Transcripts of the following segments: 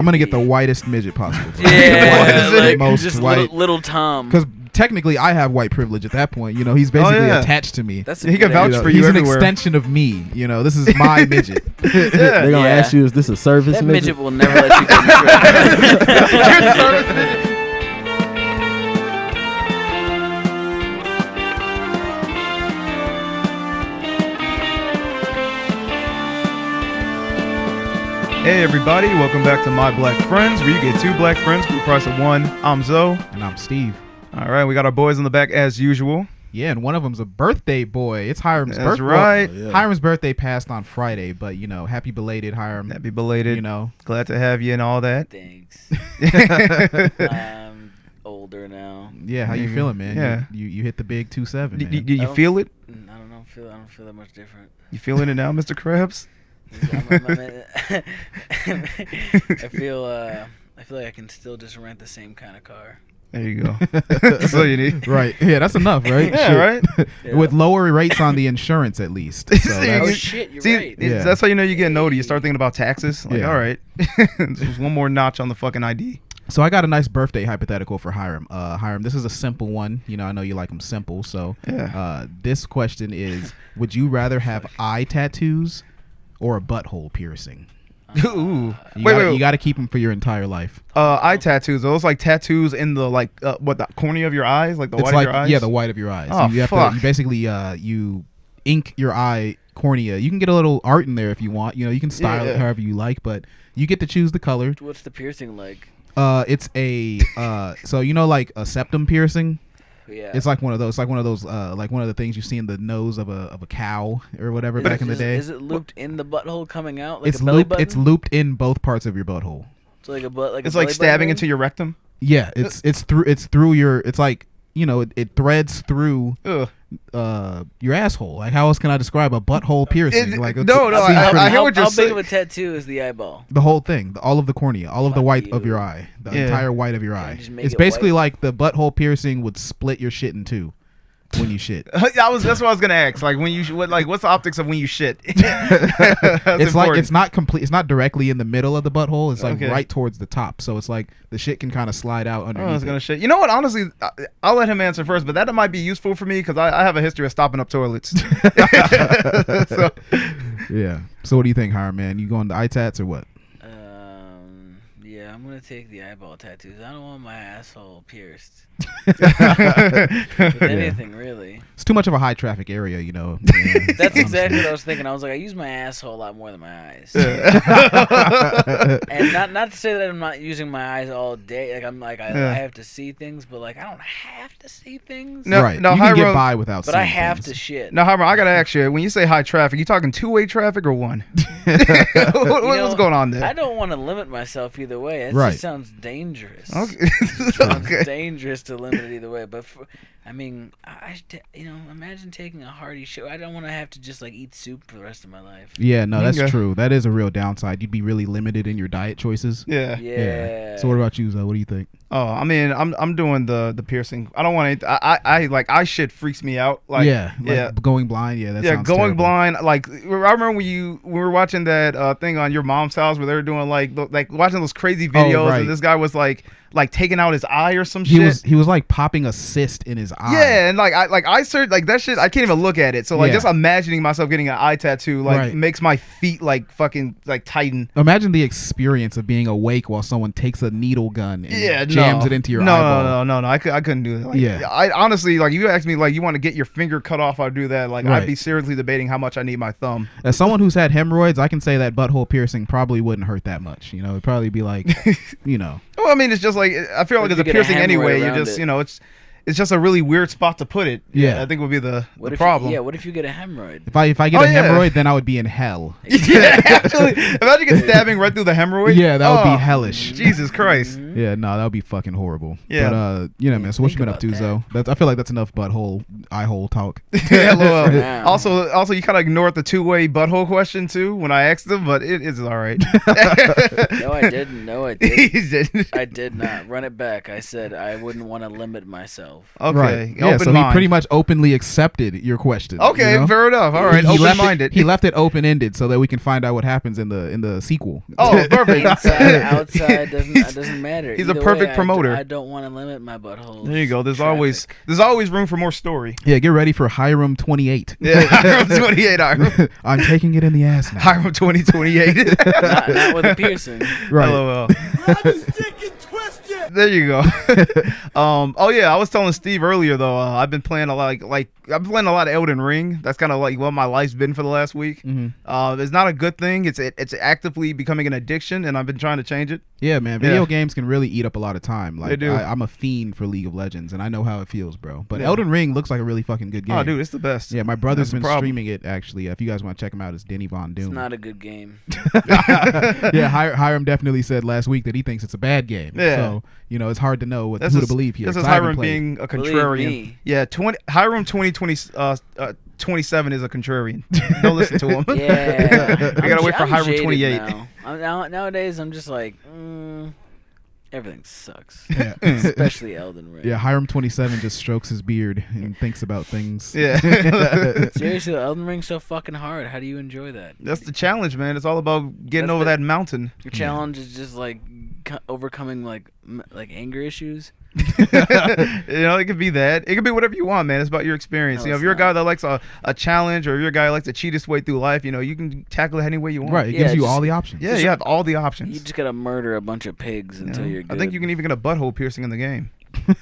I'm gonna get the whitest midget possible. Bro. Yeah, Like, like most just white. little Tom. Because technically, I have white privilege at that point. You know, he's basically attached to me. That's he can vouch for you He's everywhere. an extension of me. You know, this is my midget. They're gonna ask you, is this a service that midget? midget will never let you go to trip. Hey everybody, welcome back to My Black Friends, where you get two black friends for the price of one. I'm Zoe. And I'm Steve. All right, we got our boys in the back as usual. Yeah, and one of them's a birthday boy. It's Hiram's birthday. That's right. Well, Hiram's birthday passed on Friday, but, you know, happy belated, Hiram. Happy belated. You know. Glad to have you and all that. Thanks. I'm older now. Yeah, how you feeling, man? Yeah. You hit the big 2-7, man. Do you feel it? I don't know. I don't feel that much different. You feeling it now, Mr. Krabs? I feel like I can still just rent the same kind of car. There you go. That's all you need. Right. Yeah, that's enough, right? Yeah, right? Yeah. With lower rates on the insurance, at least. So See, that's- Oh shit, you're See, right. Yeah. that's how you know you're getting older. You start thinking about taxes. Like, Yeah. all right. Just one more notch on the fucking ID. So I got a nice birthday hypothetical for Hiram. Hiram, this is a simple one. You know, I know you like them simple. So Yeah. this question is, would you rather have eye tattoos or a butthole piercing? Ooh. You got to keep them for your entire life. Eye tattoos. Are those like tattoos in the the cornea of your eyes, like the white of your eyes? Yeah, the white of your eyes. Oh, you have fuck. to, you basically you ink your eye cornea. You can get a little art in there if you want. You know, you can style it however you like, but you get to choose the color. What's the piercing like? It's a so you know, like a septum piercing. Yeah. It's like one of those, like one of the things you see in the nose of a cow or whatever back in the day. Is it looped in the butthole coming out? Like It's a belly looped. button? It's looped in both parts of your butthole. So like a butt, like It's a like belly stabbing button into your rectum. Yeah, it's through your. It's like, you know, it threads through Ugh. your asshole. Like, how else can I describe a butthole piercing? Like, no, it seems I pretty- hear what you're How big saying. of a tattoo is the eyeball? the whole thing, all of the cornea, all of the Fuck white of you. your eye, the Yeah. entire white of your Can you eye. just make It's it basically white? like the butthole piercing would split your shit in two when you shit. That's what I was gonna ask. Like when you what's the optics of when you shit? It's like important. it's not complete. It's not directly in the middle of the butthole. It's like Okay. right towards the top. So it's like the shit can kind of slide out I underneath. was gonna it. shit. You know what? Honestly, I'll let him answer first, but that might be useful for me because I have a history of stopping up toilets. So, Yeah. So what do you think, Hiram, man? You going to eye tats or what? Yeah, I'm gonna take the eyeball tattoos. I don't want my asshole pierced. With anything, really. It's too much of a high traffic area, you know. That's exactly what I was thinking. I was like, I use my asshole a lot more than my eyes. And not to say that I'm not using my eyes all day. Like I'm like I have to see things, but like I don't have to see things. No, right. no, you can get Hiram- by without. But I seeing have things. to shit. now, Hiram, I gotta ask you. When you say high traffic, you talking two-way traffic or one? What's going on there? I don't want to limit myself either way. It Right. just sounds dangerous. Okay. Sounds Okay. dangerous to limit it either way. But I mean, imagine taking a hearty shit. I don't want to have to just like eat soup for the rest of my life. Yeah, no, that's Okay. true. That is a real downside. You'd be really limited in your diet choices. Yeah. Yeah. So what about you, Zoe? What do you think? Oh, I mean, I'm doing the piercing. I don't want to. I like eye shit freaks me out. Like yeah, going blind. Yeah, that yeah, sounds going terrible. blind. Like I remember when we were watching that thing on your mom's house where they were doing like watching those crazy videos, right. and this guy was like taking out his eye or some shit. He was like popping a cyst in his eye. Yeah, and like I searched like that shit. I can't even look at it. So like Yeah. just imagining myself getting an eye tattoo like Right. makes my feet like fucking like tighten. Imagine the experience of being awake while someone takes a needle gun and jams it into your no, eyeball. No. I couldn't do that. Like, Yeah. I honestly like you asked me like you want to get your finger cut off. I'd do that. Like Right. I'd be seriously debating how much I need my thumb. As someone who's had hemorrhoids, I can say that butthole piercing probably wouldn't hurt that much. You know, it'd probably be like, you know. Well, I mean, it's just like I feel like If it's a you get a piercing anyway. hemorrhoid You around just it. you know it's just a really weird spot to put it. Yeah. I think would be the What if problem. what if you get a hemorrhoid? If I get Oh, a yeah. hemorrhoid, then I would be in hell. Yeah, actually, imagine get stabbing right through the hemorrhoid. Yeah, that would Oh, be hellish. Jesus Christ. Yeah, no, that would be fucking horrible. Yeah. But you know, man. So what you Think been up to, about Zoe? I feel like that's enough butthole, eye hole talk. Yeah, well, now. also, you kind of ignored the two-way butthole question too when I asked him, but it is all right. No, I didn't. No, I didn't. He did. I did not. Run it back. I said I wouldn't want to limit myself. myself. Okay. Right. Yeah. Open So mind. he pretty much openly accepted your question. Okay, you know? fair enough. All right, open-minded. He left it open-ended so that we can find out what happens in the sequel. Oh, perfect. Inside, outside doesn't matter. He's Either a perfect way, promoter. I don't want to limit my butthole. There you go. There's always room for more story. Yeah, get ready for Hiram 28. Yeah, Hiram 28. Hiram. I'm taking it in the ass now. Hiram 2028. not with a piercing. Right. LOL. There you go. Oh yeah, I was telling Steve earlier though. I've been playing a lot, I've been playing a lot of Elden Ring. That's kind of like what my life's been for the last week. Mm-hmm. It's not a good thing. It's actively becoming an addiction, and I've been trying to change it. Yeah, man. Video games can really eat up a lot of time. Like They do. I'm a fiend for League of Legends, and I know how it feels, bro. But Yeah. Elden Ring looks like a really fucking good game. Oh, dude, it's the best. Yeah, my brother's That's the been problem. streaming it actually. If you guys want to check him out, it's Denny Von Doom. It's not a good game. Yeah, Hiram definitely said last week that he thinks it's a bad game. Yeah. So it's hard to know This who is- to believe here. This 'cause is I haven't Hiram played. being a Believe contrarian. me. Yeah, Hiram 27 is a contrarian. Don't listen to him. Yeah, I gotta wait for I'm Hiram jaded 28. Nowadays, I'm just like, everything sucks. Yeah. Especially Elden Ring. Yeah, Hiram 27 just strokes his beard and thinks about things. Yeah. Seriously, Elden Ring's so fucking hard. How do you enjoy that? That's the challenge, man. It's all about getting That's over the- that mountain. Your challenge is just like overcoming like anger issues. It could be that. It could be whatever you want, man. It's about your experience. No, If it's you're a not. guy that likes a challenge, or you're a guy that likes to cheat his way through life, you can tackle it any way you want. Right, it Yeah, gives you just- all the options. Yeah, you have all the options. You just gotta murder a bunch of pigs until you're good. I think you can even get a butthole piercing in the game. You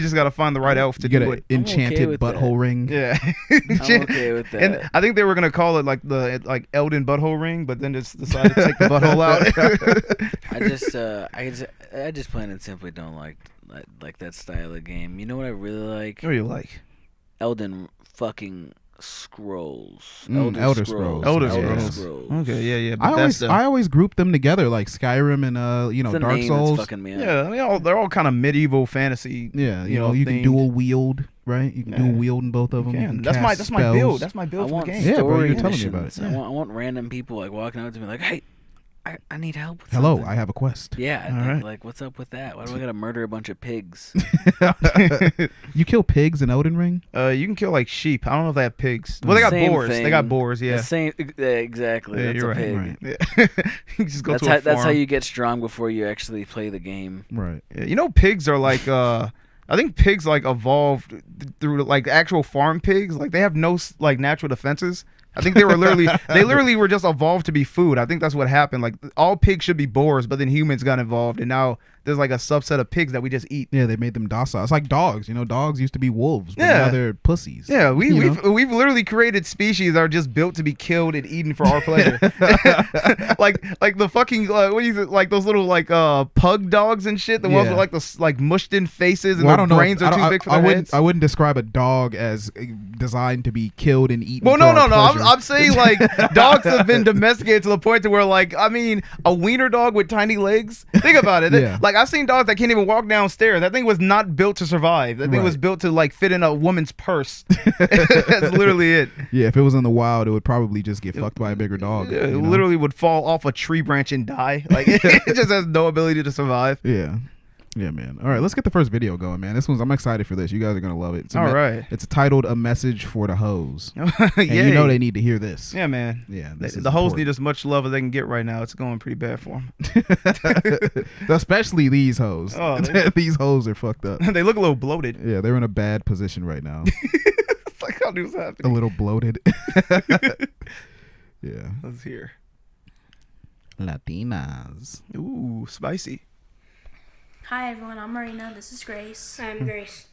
just gotta find the right elf to You get do an it. enchanted with that. butthole ring. Yeah. I'm okay with that. And I think they were gonna call it like the Elden butthole ring, but then just decided to take the butthole out. I just plain and simply don't like that style of game. You know what I really like? What do you like? Elden fucking Scrolls. Elder Scrolls. Elder Yeah. Scrolls. Okay, yeah. I always group them together like Skyrim and The Dark name Souls. that's fucking me up. Yeah, they're all kind of medieval fantasy. Yeah, you you can themed. dual wield, right? You can dual wield in both of them. You can That's my cast build. spells. That's my I build for want the game. Yeah, bro, story you're telling me about missions. it. I want random people like walking up to me like, hey, I need help with Hello, something. I have a quest. Yeah, All right. like what's up with that? Why do I gotta murder a bunch of pigs? You kill pigs in Elden Ring? You can kill like sheep. I don't know if they have pigs. Well, they got Same boars. They got thing. boars. Yeah. The same, exactly. Yeah, That's you're a right. pig. Right. Yeah. You just go That's to a how, that's how farm. you get strong before you actually play the game. Right. Yeah, pigs are like I think pigs like evolved through like actual farm pigs. Like they have no like natural defenses. I think they literally were just evolved to be food. I think that's what happened. Like all pigs should be boars, but then humans got involved, and now there's like a subset of pigs that we just eat. Yeah, they made them docile. It's like dogs. Dogs used to be wolves, but Yeah. now they're pussies. Yeah, You know? we've literally created species that are just built to be killed and eaten for our pleasure. like the fucking what is it? Like those little like pug dogs and shit. The ones Yeah. with like the like mushed in faces and Well, I their don't know. brains are too big for their heads. I wouldn't describe a dog as designed to be killed and eaten. Well, for no. our pleasure. I'm saying like dogs have been domesticated to the point to where like a wiener dog with tiny legs. Think about it. Yeah. Like I've seen dogs that can't even walk downstairs. That thing was not built to survive. That thing was Right. built to like fit in a woman's purse. That's literally it. Yeah, if it was in the wild, it would probably just get fucked by a bigger dog. Yeah, it you know? literally would fall off a tree branch and die. Like it just has no ability to survive. Yeah. Yeah, man. All right, let's get the first video going, man. I'm excited for this. You guys are gonna love it. All right. It's titled "A Message for the Hoes," and Yeah. they need to hear this. Yeah, man. Yeah, this is The hoes important. need as much love as they can get right now. It's going pretty bad for them. Especially these hoes. Oh, they- These hoes are fucked up. They look a little bloated. Yeah, they're in a bad position right now. It's like how this A happening. little bloated. Yeah. Let's hear. Latinas. Ooh, spicy. Hi everyone, I'm Marina. This is Grace. I'm Grace.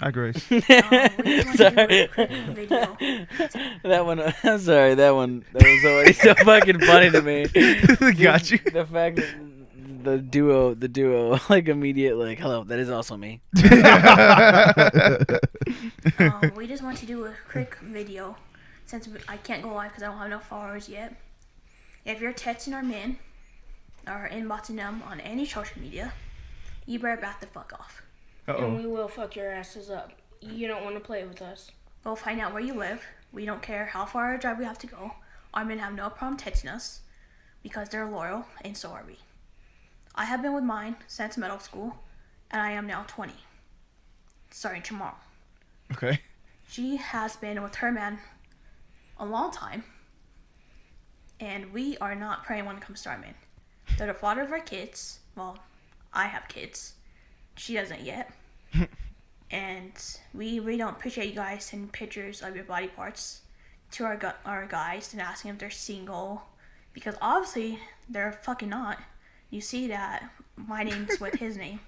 Hi, Grace. We just want to do a quick video. That one, I'm sorry, that was always so fucking funny to me. Got you. The fact that the duo, like immediate, like, hello, that is also me. We just want to do a quick video since I can't go live because I don't have enough followers yet. If you're texting our men or inboxing them on any social media, you better back the fuck off. And we will fuck your asses up. You don't want to play with us. We'll find out where you live. We don't care how far a drive we have to go. Our men have no problem texting us because they're loyal, and so are we. I have been with mine since middle school, and I am now 20. starting tomorrow. Okay. She has been with her man a long time, and we are not praying when it comes to our man. They're the father of our kids. Well, I have kids. She doesn't yet. And we really don't appreciate you guys sending pictures of your body parts to our guys and asking if they're single, because obviously they're fucking not. You see that my name's with his name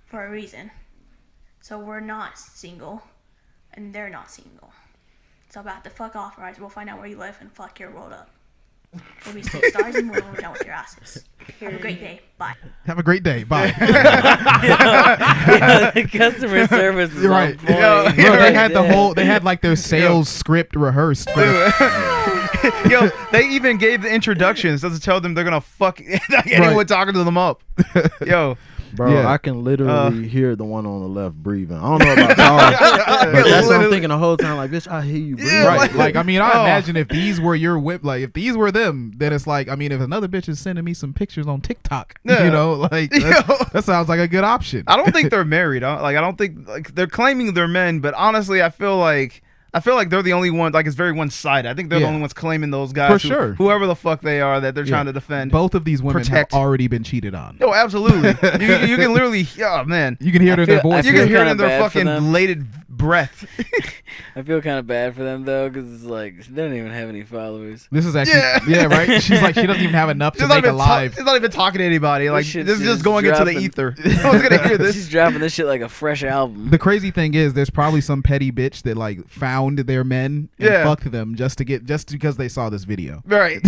for a reason. So we're not single, and they're not single. So about to fuck off, guys. We'll find out where you live and fuck your world up. We'll be stars and we're done with your asses. Have a great day. Bye. Have a great day. Bye. The customer service is right. on point. Bro, they had the whole. They had like their sales script rehearsed. Yo, they even gave the introductions. Doesn't tell them they're gonna fuck anyone talking to them up. Yo. Bro, Yeah. I can literally hear the one on the left breathing. I don't know about y'all, but that's what I'm thinking the whole time. Like, bitch, I hear you breathing. Yeah, Right. Like, I mean, I imagine if these were your whip, like, if these were them, then it's like, I mean, if another bitch is sending me some pictures on TikTok, Yeah. you know, like, that sounds like a good option. I don't think they're married. I don't think like they're claiming they're men, but honestly, I feel like they're the only ones. Like, it's very one-sided. I think they're the only ones claiming those guys. For sure. Whoever the fuck they are that they're trying to defend. Both of these women Protect. have already been cheated on. Oh, absolutely. you can literally, oh man, You can hear it in their voice. you can hear it in kinda their bad for fucking them. belated breath. I feel kind of bad for them though, because it's like they don't even have any followers. This is actually, yeah, right? She's like, she doesn't even have enough to She's not make a even live. she's not even talking to anybody. Like, shit's this is just just going into the dropping. ether. No one's gonna hear She's this. dropping this shit like a fresh album. The crazy thing is, there's probably some petty bitch that like found their men and Yeah. fucked them just because they saw this video. Right.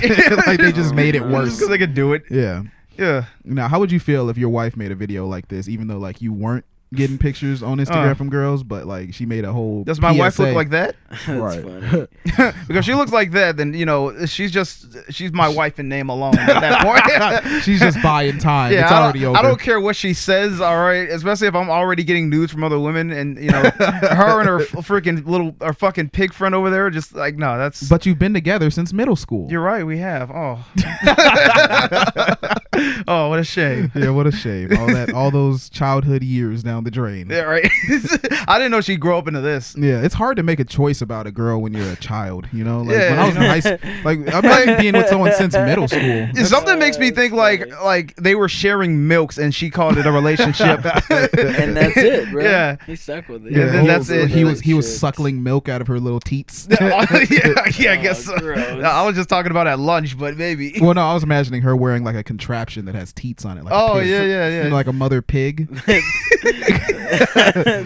Like they just made it worse. because they could do it. Yeah. Yeah. Now, how would you feel if your wife made a video like this, even though like you weren't getting pictures on Instagram from girls, but like she made a whole Does my wife look PSA? like that? That's Right. funny. Because she looks like that, then you know she's my wife in name alone at that point. She's just buying time. Yeah, It's already over. I don't care what she says. All right, especially if I'm already getting nudes from other women, and you know her and her freaking her fucking pig friend over there. Just like no, that's. But you've been together since middle school. You're right. We have. Oh. Oh, what a shame. Yeah, what a shame. All those childhood years down the drain. Yeah, right. I didn't know she'd grow up into this. Yeah, it's hard to make a choice about a girl when you're a child, you know? Like Yeah, when I was in high school, like imagine being with someone since middle school. Something makes me think like they were sharing milks and she called it a relationship. And that's it, bro. Yeah. He stuck with it. Yeah, then he that's was, it. He was Shit. suckling milk out of her little teats. yeah, I guess so. gross. I was just talking about at lunch, but maybe. Well, no, I was imagining her wearing like a contraption that has teats on it. Like a Oh pig. yeah. You know, like a mother pig.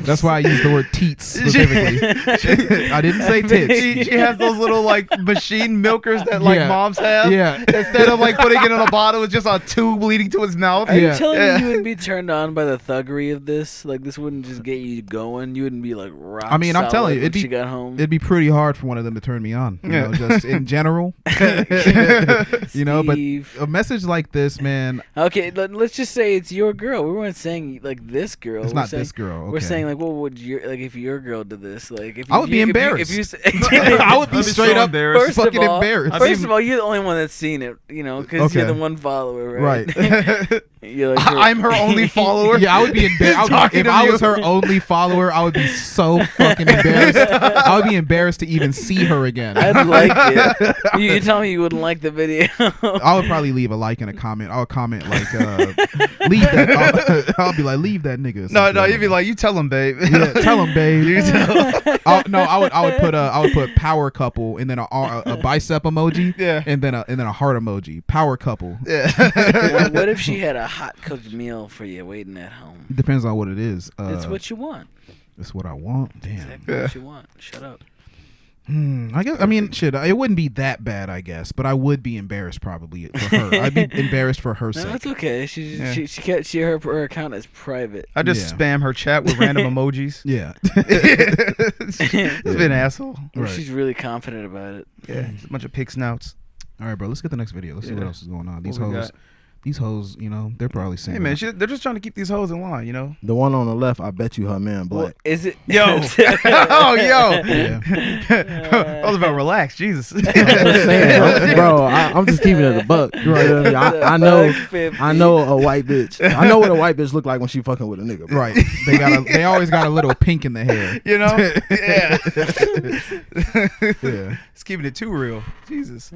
That's why I used the word teats specifically. I didn't say tits. She has those little like machine milkers that like Yeah. moms have. Yeah. Instead of like putting it in a bottle, it's just a tube leading to his mouth. Are you Yeah. telling Yeah. me you wouldn't be turned on by the thuggery of this? Like this wouldn't just get you going. You wouldn't be like rock I mean, I'm solid telling you, when it'd be- she got home. It'd be pretty hard for one of them to turn me on. You Yeah. know, just in general. You know, but Steve. a message like this, man, Okay, let's just say it's your girl. We weren't saying like this girl. it's We're not saying, this girl. Okay. We're saying like, what would your like if your girl did this? Like, if I would be embarrassed. If you, I would be I'd be straight so up embarrassed. First fucking of all, embarrassed. First of all, you're the only one that's seen it, you know, because you're Okay. the one follower, right? Right. You're like I'm her only follower. Yeah, I would be embarrassed. Talking If to I you. was her only follower, I would be so fucking embarrassed. I would be embarrassed to even see her again. I'd like it. You tell me you wouldn't like the video. I would probably leave a like and a comment. I'll comment like, leave that. I'll be like, leave that nigga. or No, something. you'd be like, you tell him, babe. Yeah, tell him, babe. You tell. I would put power couple and then a bicep emoji. Yeah. And then a heart emoji. Power couple. Yeah. What if she had a hot cooked meal for you waiting at home? It depends on what it is. It's what you want. It's what I want. Damn. Exactly what you want. Shut up. I guess. I mean, shit. It wouldn't be that bad, I guess, but I would be embarrassed probably for her. I'd be embarrassed for her No, sake. that's okay. Her account is private. I just Yeah. spam her chat with random emojis. Yeah. It's been an asshole. Right. She's really confident about it. Yeah, it's a bunch of pig snouts. All right, bro. Let's get the next video. Let's see what Yeah. else is going on. What we got? These hoes. You know, they're probably saying. Hey man, they're just trying to keep these hoes in line, you know. The one on the left, I bet you her man Well, black. is it? Yo. Oh yo. Yeah. was about relax, Jesus. I'm just saying, bro. I'm just keeping it a buck. You know what I mean? I know a white bitch. I know what a white bitch look like when she fucking with a nigga. Bro. Right. They always got a little pink in the hair. You know? Yeah. It's keeping it too real. Jesus.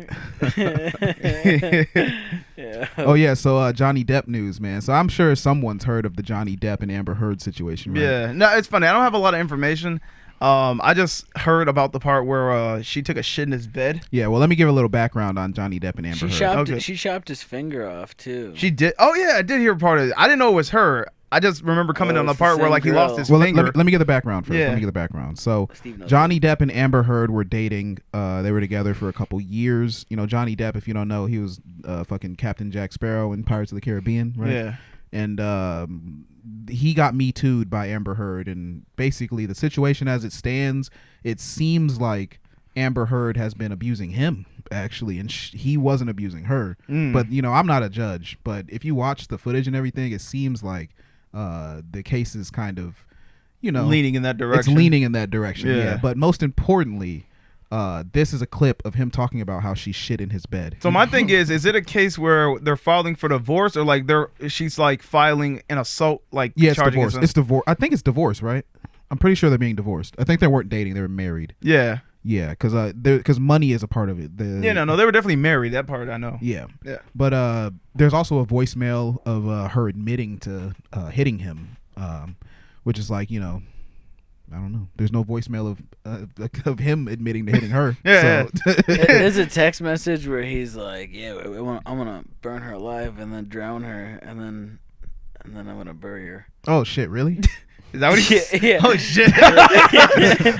Yeah. Oh yeah. So Johnny Depp news, man. So I'm sure someone's heard of the Johnny Depp and Amber Heard situation, right? Yeah. No, it's funny. I don't have a lot of information. I just heard about the part where she took a shit in his bed. Yeah. Well, let me give a little background on Johnny Depp and Amber Heard. She chopped his finger off too. She did. Oh yeah, I did hear part of it. I didn't know it was her. I just remember coming on the part where like he lost his finger. Let me get the background first. Yeah. Let me get the background. So Johnny Depp and Amber Heard were dating. They were together for a couple years. You know, Johnny Depp, if you don't know, he was fucking Captain Jack Sparrow in Pirates of the Caribbean, right? Yeah. And he got Me Too'd by Amber Heard, and basically the situation as it stands, it seems like Amber Heard has been abusing him actually, and he wasn't abusing her. But you know, I'm not a judge, but if you watch the footage and everything, it seems like the case is kind of, you know, leaning in that direction. It's leaning in that direction. Yeah. Yeah. But most importantly, this is a clip of him talking about how she shit in his bed. So my thing is it a case where they're filing for divorce, or like she's like filing an assault, like yeah, it's charge divorce. against him? It's divorce. I think it's divorce, right? I'm pretty sure they're being divorced. I think they weren't dating; they were married. Yeah. Yeah, because money is a part of it. No, they were definitely married. That part I know. Yeah. Yeah. But there's also a voicemail of her admitting to hitting him, which is like, you know, I don't know. There's no voicemail of him admitting to hitting her. Yeah. So. There's a text message where he's like, "Yeah, I'm gonna burn her alive and then drown her and then I'm gonna bury her." Oh shit! Really? Is that what he said? Yeah. Oh shit!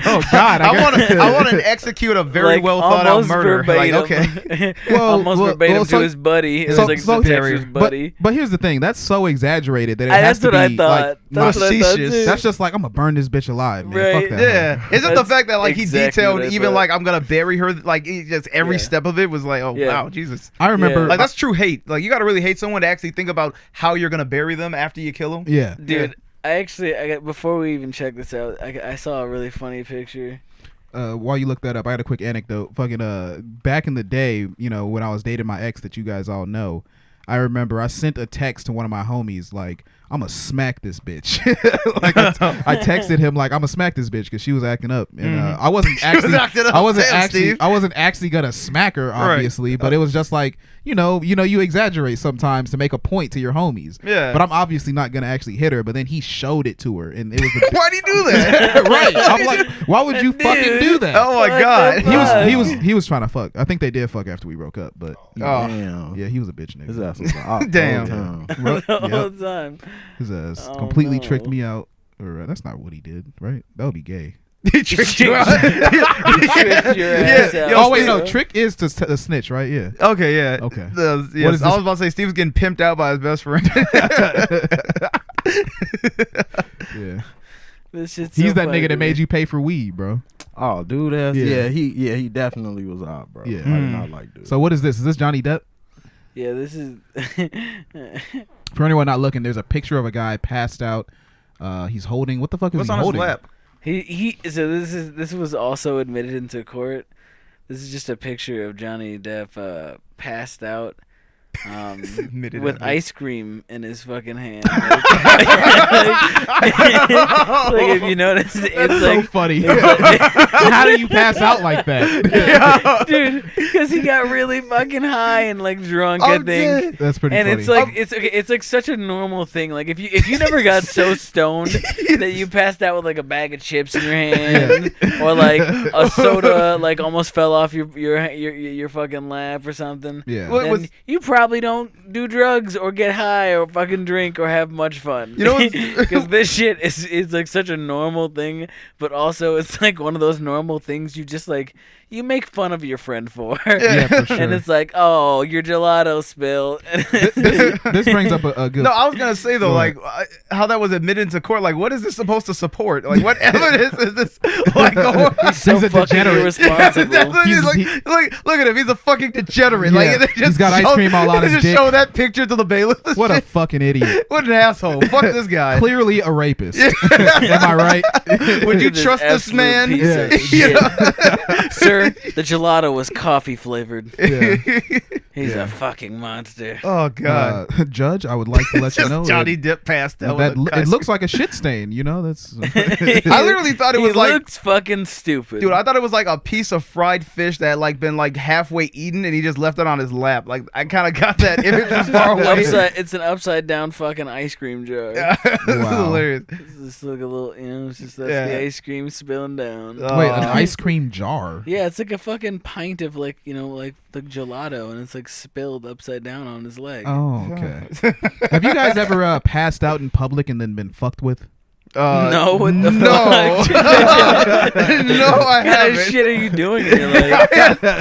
Oh god! I want to execute a very well thought out murder. Like, okay. Almost verbatim to his buddy. It was like to his buddy. But here's the thing: that's so exaggerated that it has That's to what I be thought. like That's what I thought too. That's just like, I'm gonna burn this bitch alive, man. Right. Fuck that. Yeah. hoe. Isn't the fact that like exactly he detailed what I even thought. like I'm gonna bury her, like just every step of it was like, oh Yeah. wow, Jesus. I remember. Yeah. Like that's true hate. Like you gotta really hate someone to actually think about how you're gonna bury them after you kill them. Yeah. Dude, before we even check this out, I saw a really funny picture. While you look that up, I got a quick anecdote. Fucking back in the day, you know, when I was dating my ex that you guys all know, I remember I sent a text to one of my homies like, I'm gonna smack this bitch. Like I texted him like, I'm gonna smack this bitch because she was acting up, and I wasn't actually I wasn't actually gonna smack her, obviously, right. But it was just like, you know, you exaggerate sometimes to make a point to your homies. Yeah. But I'm obviously not gonna actually hit her. But then he showed it to her, and it was why'd he do that? Right. I'm like, why would you fucking do that? Oh my god. He was trying to fuck. I think they did fuck after we broke up, but Damn. yeah, he was a bitch nigga. His ass was out damn. The whole time. His ass Oh, completely no. tricked me out. Or that's not what he did, right? That would be gay. He tricked you out. He tricked your ass out. Oh wait, no. Trick is to snitch, right? Yeah. Okay, yeah. Okay. Yes, I was about to say Steve was getting pimped out by his best friend. Yeah. This shit's He's so that funny, nigga that dude. made you pay for weed, bro. Oh, dude, that's Yeah. he definitely was out, bro. Yeah. I did not like dude. So what is this? Is this Johnny Depp? Yeah, this is. For anyone not looking, there's a picture of a guy passed out. He's holding, what the fuck is What's he on holding? his lap? So this was also admitted into court. This is just a picture of Johnny Depp passed out with ice cream in his fucking hand. Like if you notice, it's That's like so funny. How do you pass out like that? dude, because he got really fucking high and like drunk, I think. That's pretty And funny. it's like it's like such a normal thing. Like if you never got so stoned that you passed out with like a bag of chips in your hand, or like a soda like almost fell off your fucking lap or something. Yeah. Then you probably don't do drugs or get high or fucking drink or have much fun. You know, because this shit is like such a normal thing, but also it's like one of those normal things you just like you make fun of your friend for. Yeah, for sure. And it's like, oh, your gelato spill. This brings up a good. No, I was gonna say though, Go like how that was admitted into court. Like, what is this supposed to support? Like, what evidence is this? Like, He's so He's a fucking degenerate. irresponsible. That's what He's- he's like, look at him. He's a fucking degenerate. Yeah, Like, they just he's got ice cream all on they his just dick. show that picture to the bailiff. What a fucking idiot. What an asshole. Fuck this guy. Clearly a rapist. Am I right? Would you This trust this absolute man? piece of Yeah. shit. Sir, the gelato was coffee flavored. Yeah. He's a fucking monster. Oh God. Judge, I would like to let you know Johnny Depp passed out. that it looks like a shit stain. You know, that's. I literally thought it was he like, looks fucking stupid. dude, I thought it was like a piece of fried fish that had like been like halfway eaten and he just left it on his lap. Like I kind of got that image from far away. It's an upside down fucking ice cream jar. This is Wow. hilarious. It's just like a little, it's just that's the ice cream spilling down. Wait, an ice cream jar. Yeah, it's like a fucking pint of like the gelato, and it's like spilled upside down on his leg. Oh, okay. Have you guys ever passed out in public and then been fucked with? No, what the no. fuck? No, I What kind of haven't. shit are you doing in your life?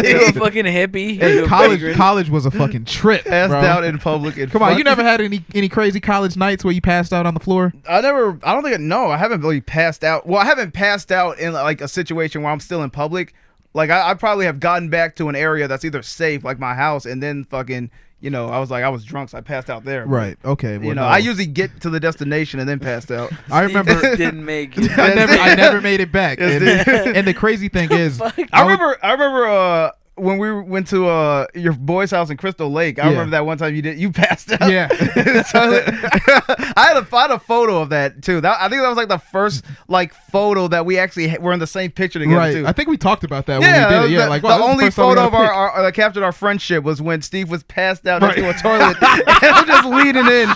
You a fucking hippie? Hey, You a college vagrant? college was a fucking trip. Passed bro. out in public. And Come on, you fucked. never had any crazy college nights where you passed out on the floor? I don't think, I haven't really passed out. Well, I haven't passed out in like a situation where I'm still in public. Like I probably have gotten back to an area that's either safe, like my house, and then fucking, I was drunk, so I passed out there. Right. Okay. Well, no. I usually get to the destination and then passed out. I remember Just didn't make it. I never made it back. Yes, And the crazy thing is, I remember when we went to your boy's house in Crystal Lake. I remember that one time you passed out. Yeah. So, I had a photo of that too. I think that was like the first like photo that we actually were in the same picture together right. too. I think we talked about that Yeah, when we did it. Yeah, the, wow, the this is only first time we photo got of a pic. our that captured our friendship was when Steve was passed out next to a toilet. And I'm just leaning in.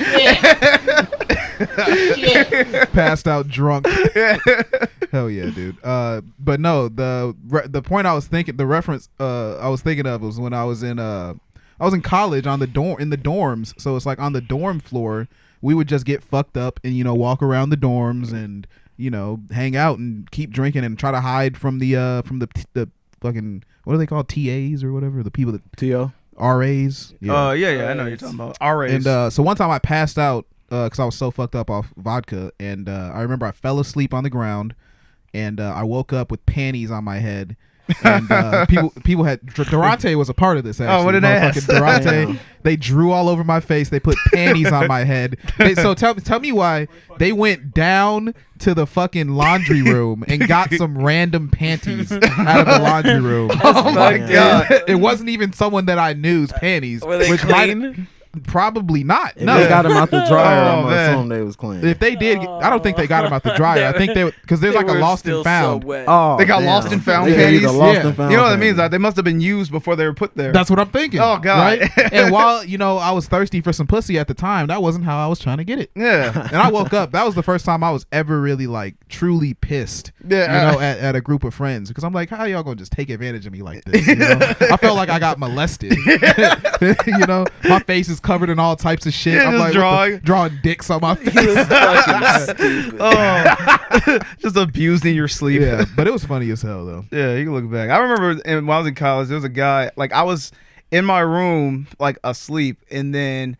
Passed out drunk. Hell yeah, dude. But no, the point I was thinking, the reference I was thinking of was when I was in college in the dorms. So it's like on the dorm floor, we would just get fucked up and walk around the dorms and hang out and keep drinking and try to hide from the fucking, what are they called, TAs or whatever, the people that T.O. RAs. Yeah, I know what you're talking about. RAs. And so one time I passed out because I was so fucked up off vodka, and I remember I fell asleep on the ground, and I woke up with panties on my head. And people had Durante was a part of this. Actually. Oh, what an ass! Durante, they drew all over my face. They put panties on my head. So tell me why they went down to the fucking laundry room and got some random panties out of the laundry room. Oh my God! It wasn't even someone that I knew's panties. Were they clean? Probably not. If No, they got them out the dryer, I'm gonna man. assume they was clean. if they did, I don't think they got them out the dryer. I think they because there's They like a were lost still and found. So wet. Oh, They got damn. lost and found Yeah, panties? either lost Yeah. and found You know what that panties. means? Like they must have been used before they were put there. That's what I'm thinking. Oh, God. Right? And while I was thirsty for some pussy at the time, that wasn't how I was trying to get it. Yeah. And I woke up. That was the first time I was ever really like truly pissed. Yeah. At a group of friends because I'm like, how y'all gonna just take advantage of me like this? I felt like I got molested. My face is covered in all types of shit. Yeah, I'm just like drawing dicks on my face. He was fucking stupid. Oh, just abused in your sleep. Yeah, but it was funny as hell though. Yeah, you can look back. I remember when I was in college, there was a guy, like I was in my room, like asleep, and then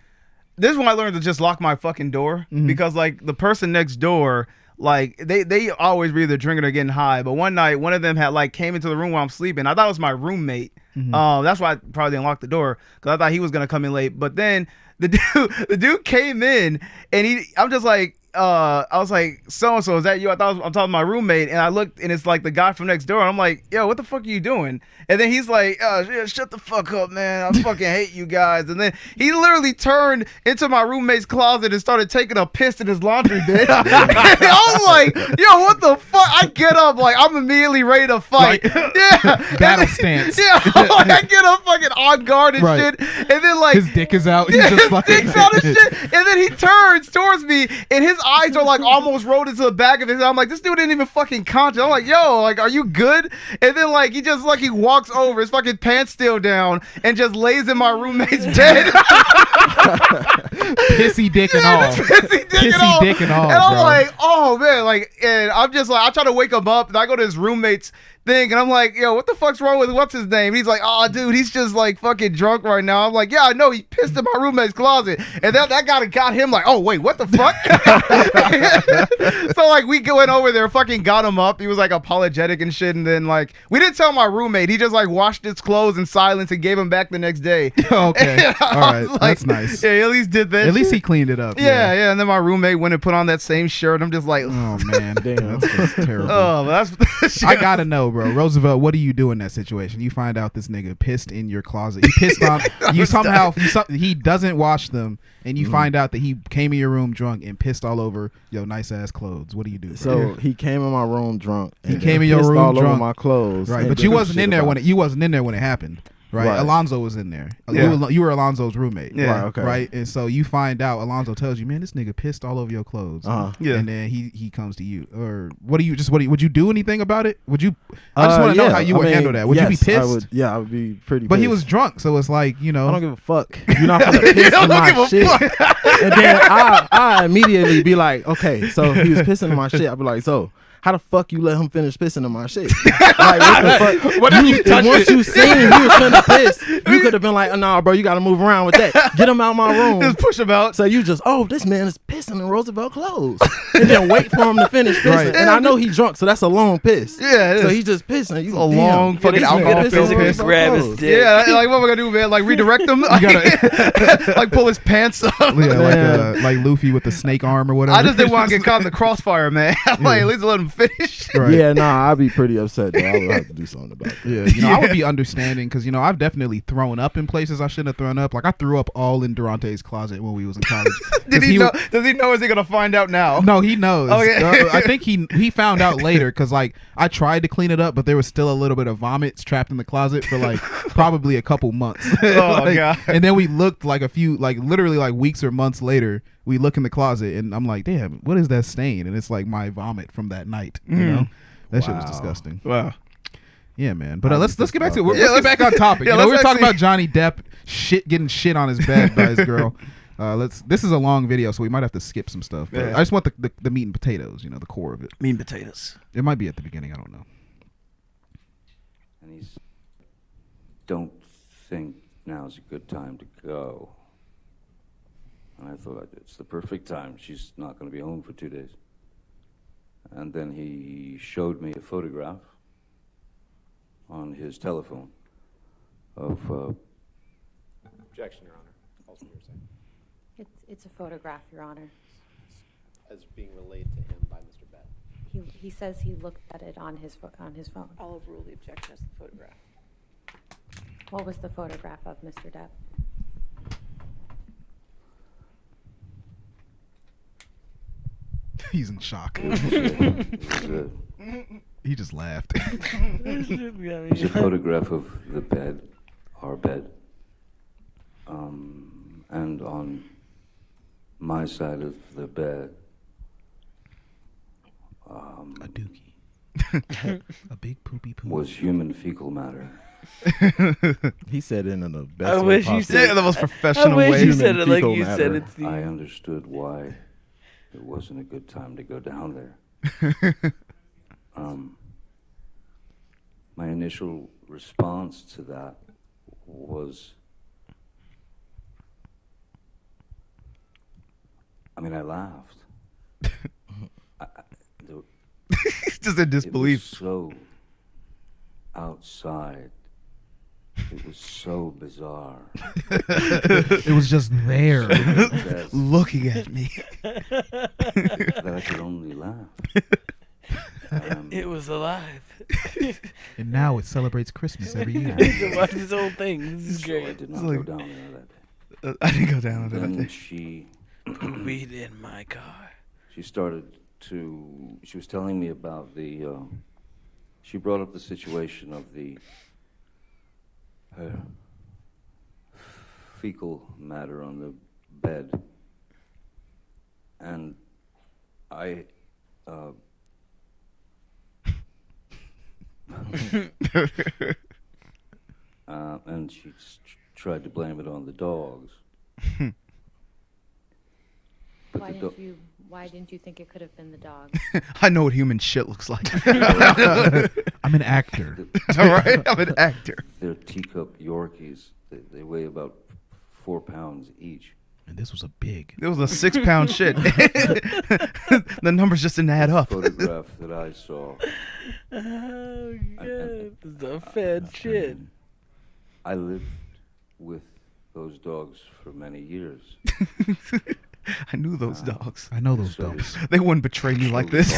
this is when I learned to just lock my fucking door because like the person next door, like they always be either drinking or getting high. But one night, one of them had like came into the room while I'm sleeping. I thought it was my roommate. That's why I probably didn't lock the door because I thought he was gonna come in late. But then the dude came in and I'm just like. I was like, so-and-so, is that you? I'm talking to my roommate, and I looked, and it's like the guy from next door, and I'm like, yo, what the fuck are you doing? And then he's like, shut the fuck up, man. I fucking hate you guys. And then he literally turned into my roommate's closet and started taking a piss in his laundry bin. And I'm like, yo, what the fuck? I get up, like, I'm immediately ready to fight. Battle stance. Yeah, like, I get up fucking on guard and Right. shit, and then like, His dick is out. He's yeah, just his fucking dick's out and shit. And then he turns towards me, and his eyes are like almost rolled into the back of his head. I'm like, this dude ain't even fucking conscious. I'm like, yo, like, are you good? And then like he walks over, his fucking pants still down, and just lays in my roommate's bed. Pissy dick and all. Pissy dick and all, And I'm bro. like, oh man, like, and I'm just like, I try to wake him up, and I go to his roommate's thing, and I'm like, yo, what the fuck's wrong with what's his name? He's like, oh, dude, he's just like fucking drunk right now. I'm like, yeah, I know, he pissed in my roommate's closet, and that got him like, oh wait, what the fuck? So like we went over there, fucking got him up. He was like apologetic and shit, and then like we didn't tell my roommate. He just like washed his clothes in silence and gave him back the next day. Okay, all right, was like, that's nice. Yeah, he at least did that. At least shit. he cleaned it up. Yeah, and then my roommate went and put on that same shirt. I'm just like, Oh man, Damn. that's terrible. oh, but that's I gotta know, bro. Roosevelt, what do you do in that situation? You find out this nigga pissed in your closet. He pissed on you somehow. He doesn't wash them, and you find out that he came in your room drunk and pissed all over your nice ass clothes. What do you do? Bro? So he came in my room drunk. He came in your room all drunk. over my clothes. Right, but you wasn't in there when it happened. Right. Alonzo was in there. Yeah. You were Alonzo's roommate. Yeah. Right, okay. Right. And so you find out Alonzo tells you, man, this nigga pissed all over your clothes. Yeah. And then he comes to you. Or would you do anything about it? Would you? I just want to know how you would handle that. Would you be pissed? I would be pretty. But pissed. he was drunk, so it's like, you know. I don't give a fuck. You're not gonna piss in my shit. And then I immediately be like, okay, so he was pissing in my shit. I'd be like, so how the fuck you let him finish pissing in my shit? Like, what the fuck? What if you touch once it? you seen he was finna piss, you could have been like, nah, bro, you got to move around with that. Get him out my room. Just push him out. So you just, this man is pissing in Roosevelt clothes. And then wait for him to finish pissing. Right. And I know he drunk, so that's a long piss. Yeah, it So is. he just pissing. You a long fucking alcohol filled piss. Grab his dick. Yeah, like what am I gonna do, man? Like redirect him? Like pull his pants up. Yeah, like Luffy with the snake arm or whatever. I just didn't want to get caught in the crossfire, man. Like at least let him finish. Right. Yeah, nah, I'd be pretty upset though. I would have to do something about that. Yeah, you know, I would be understanding because, you know, I've definitely thrown up in places I shouldn't have thrown up. Like, I threw up all in Durante's closet when we was in college. Did he know? Does he know? Is he gonna find out now? No, he knows. Okay. I think he found out later because, like, I tried to clean it up, but there was still a little bit of vomit trapped in the closet for, like, probably a couple months. Oh, God. And then we looked literally like weeks or months later, we look in the closet and I'm like, damn, what is that stain? And it's like my vomit from that night, you know? That shit was disgusting. Wow. Yeah, man. But let's get back to it. Let's let's get back on topic. yeah, You know, we were let's talking actually- about Johnny Depp getting shit on his bed by his girl. This is a long video, so we might have to skip some stuff. But Yeah. I just want the meat and potatoes, you know, the core of it. Mean potatoes. It might be at the beginning. I don't know. And he's, don't think now's a good time to go. And I thought, it's the perfect time. She's not going to be home for 2 days. And then he showed me a photograph on his telephone of... Objection, Your Honor. Also, you're saying. It's a photograph, Your Honor. As being relayed to him by Mr. Bett. He says he looked at it on his phone. I'll overrule the objection as the photograph. What was the photograph of Mr. Depp? He's in shock. He just laughed. It's a photograph of the bed, our bed. And on my side of the bed, A dookie. A big poopy poo. was human fecal matter. He said it in the best I way wish you possible. said Yeah, the most I professional wish way. you said it like fecal you said matter. it, Steve. I understood why it wasn't a good time to go down there. My initial response to that was, I laughed. Just in It was disbelief. so outside. It was so bizarre. It was just there. that, Looking at me. that I could only laugh. It was alive. And now it celebrates Christmas every year. Watch this whole thing. This is So I great. did not like- go down there that day. I didn't go down Then that day. she Weed in my car. she was telling me about she brought up the situation of her fecal matter on the bed. And I, and she tried to blame it on the dogs. But Why the do- didn't you think it could have been the dog? I know what human shit looks like. I'm an actor. All right, I'm an actor. They're teacup Yorkies. They weigh about 4 pounds each. And this was a big. It was a 6-pound shit. The numbers just didn't add up. Photograph that I saw. Oh, God. This is a fed shit. I lived with those dogs for many years. I knew those dogs. I know those So dumps. They wouldn't betray me like this.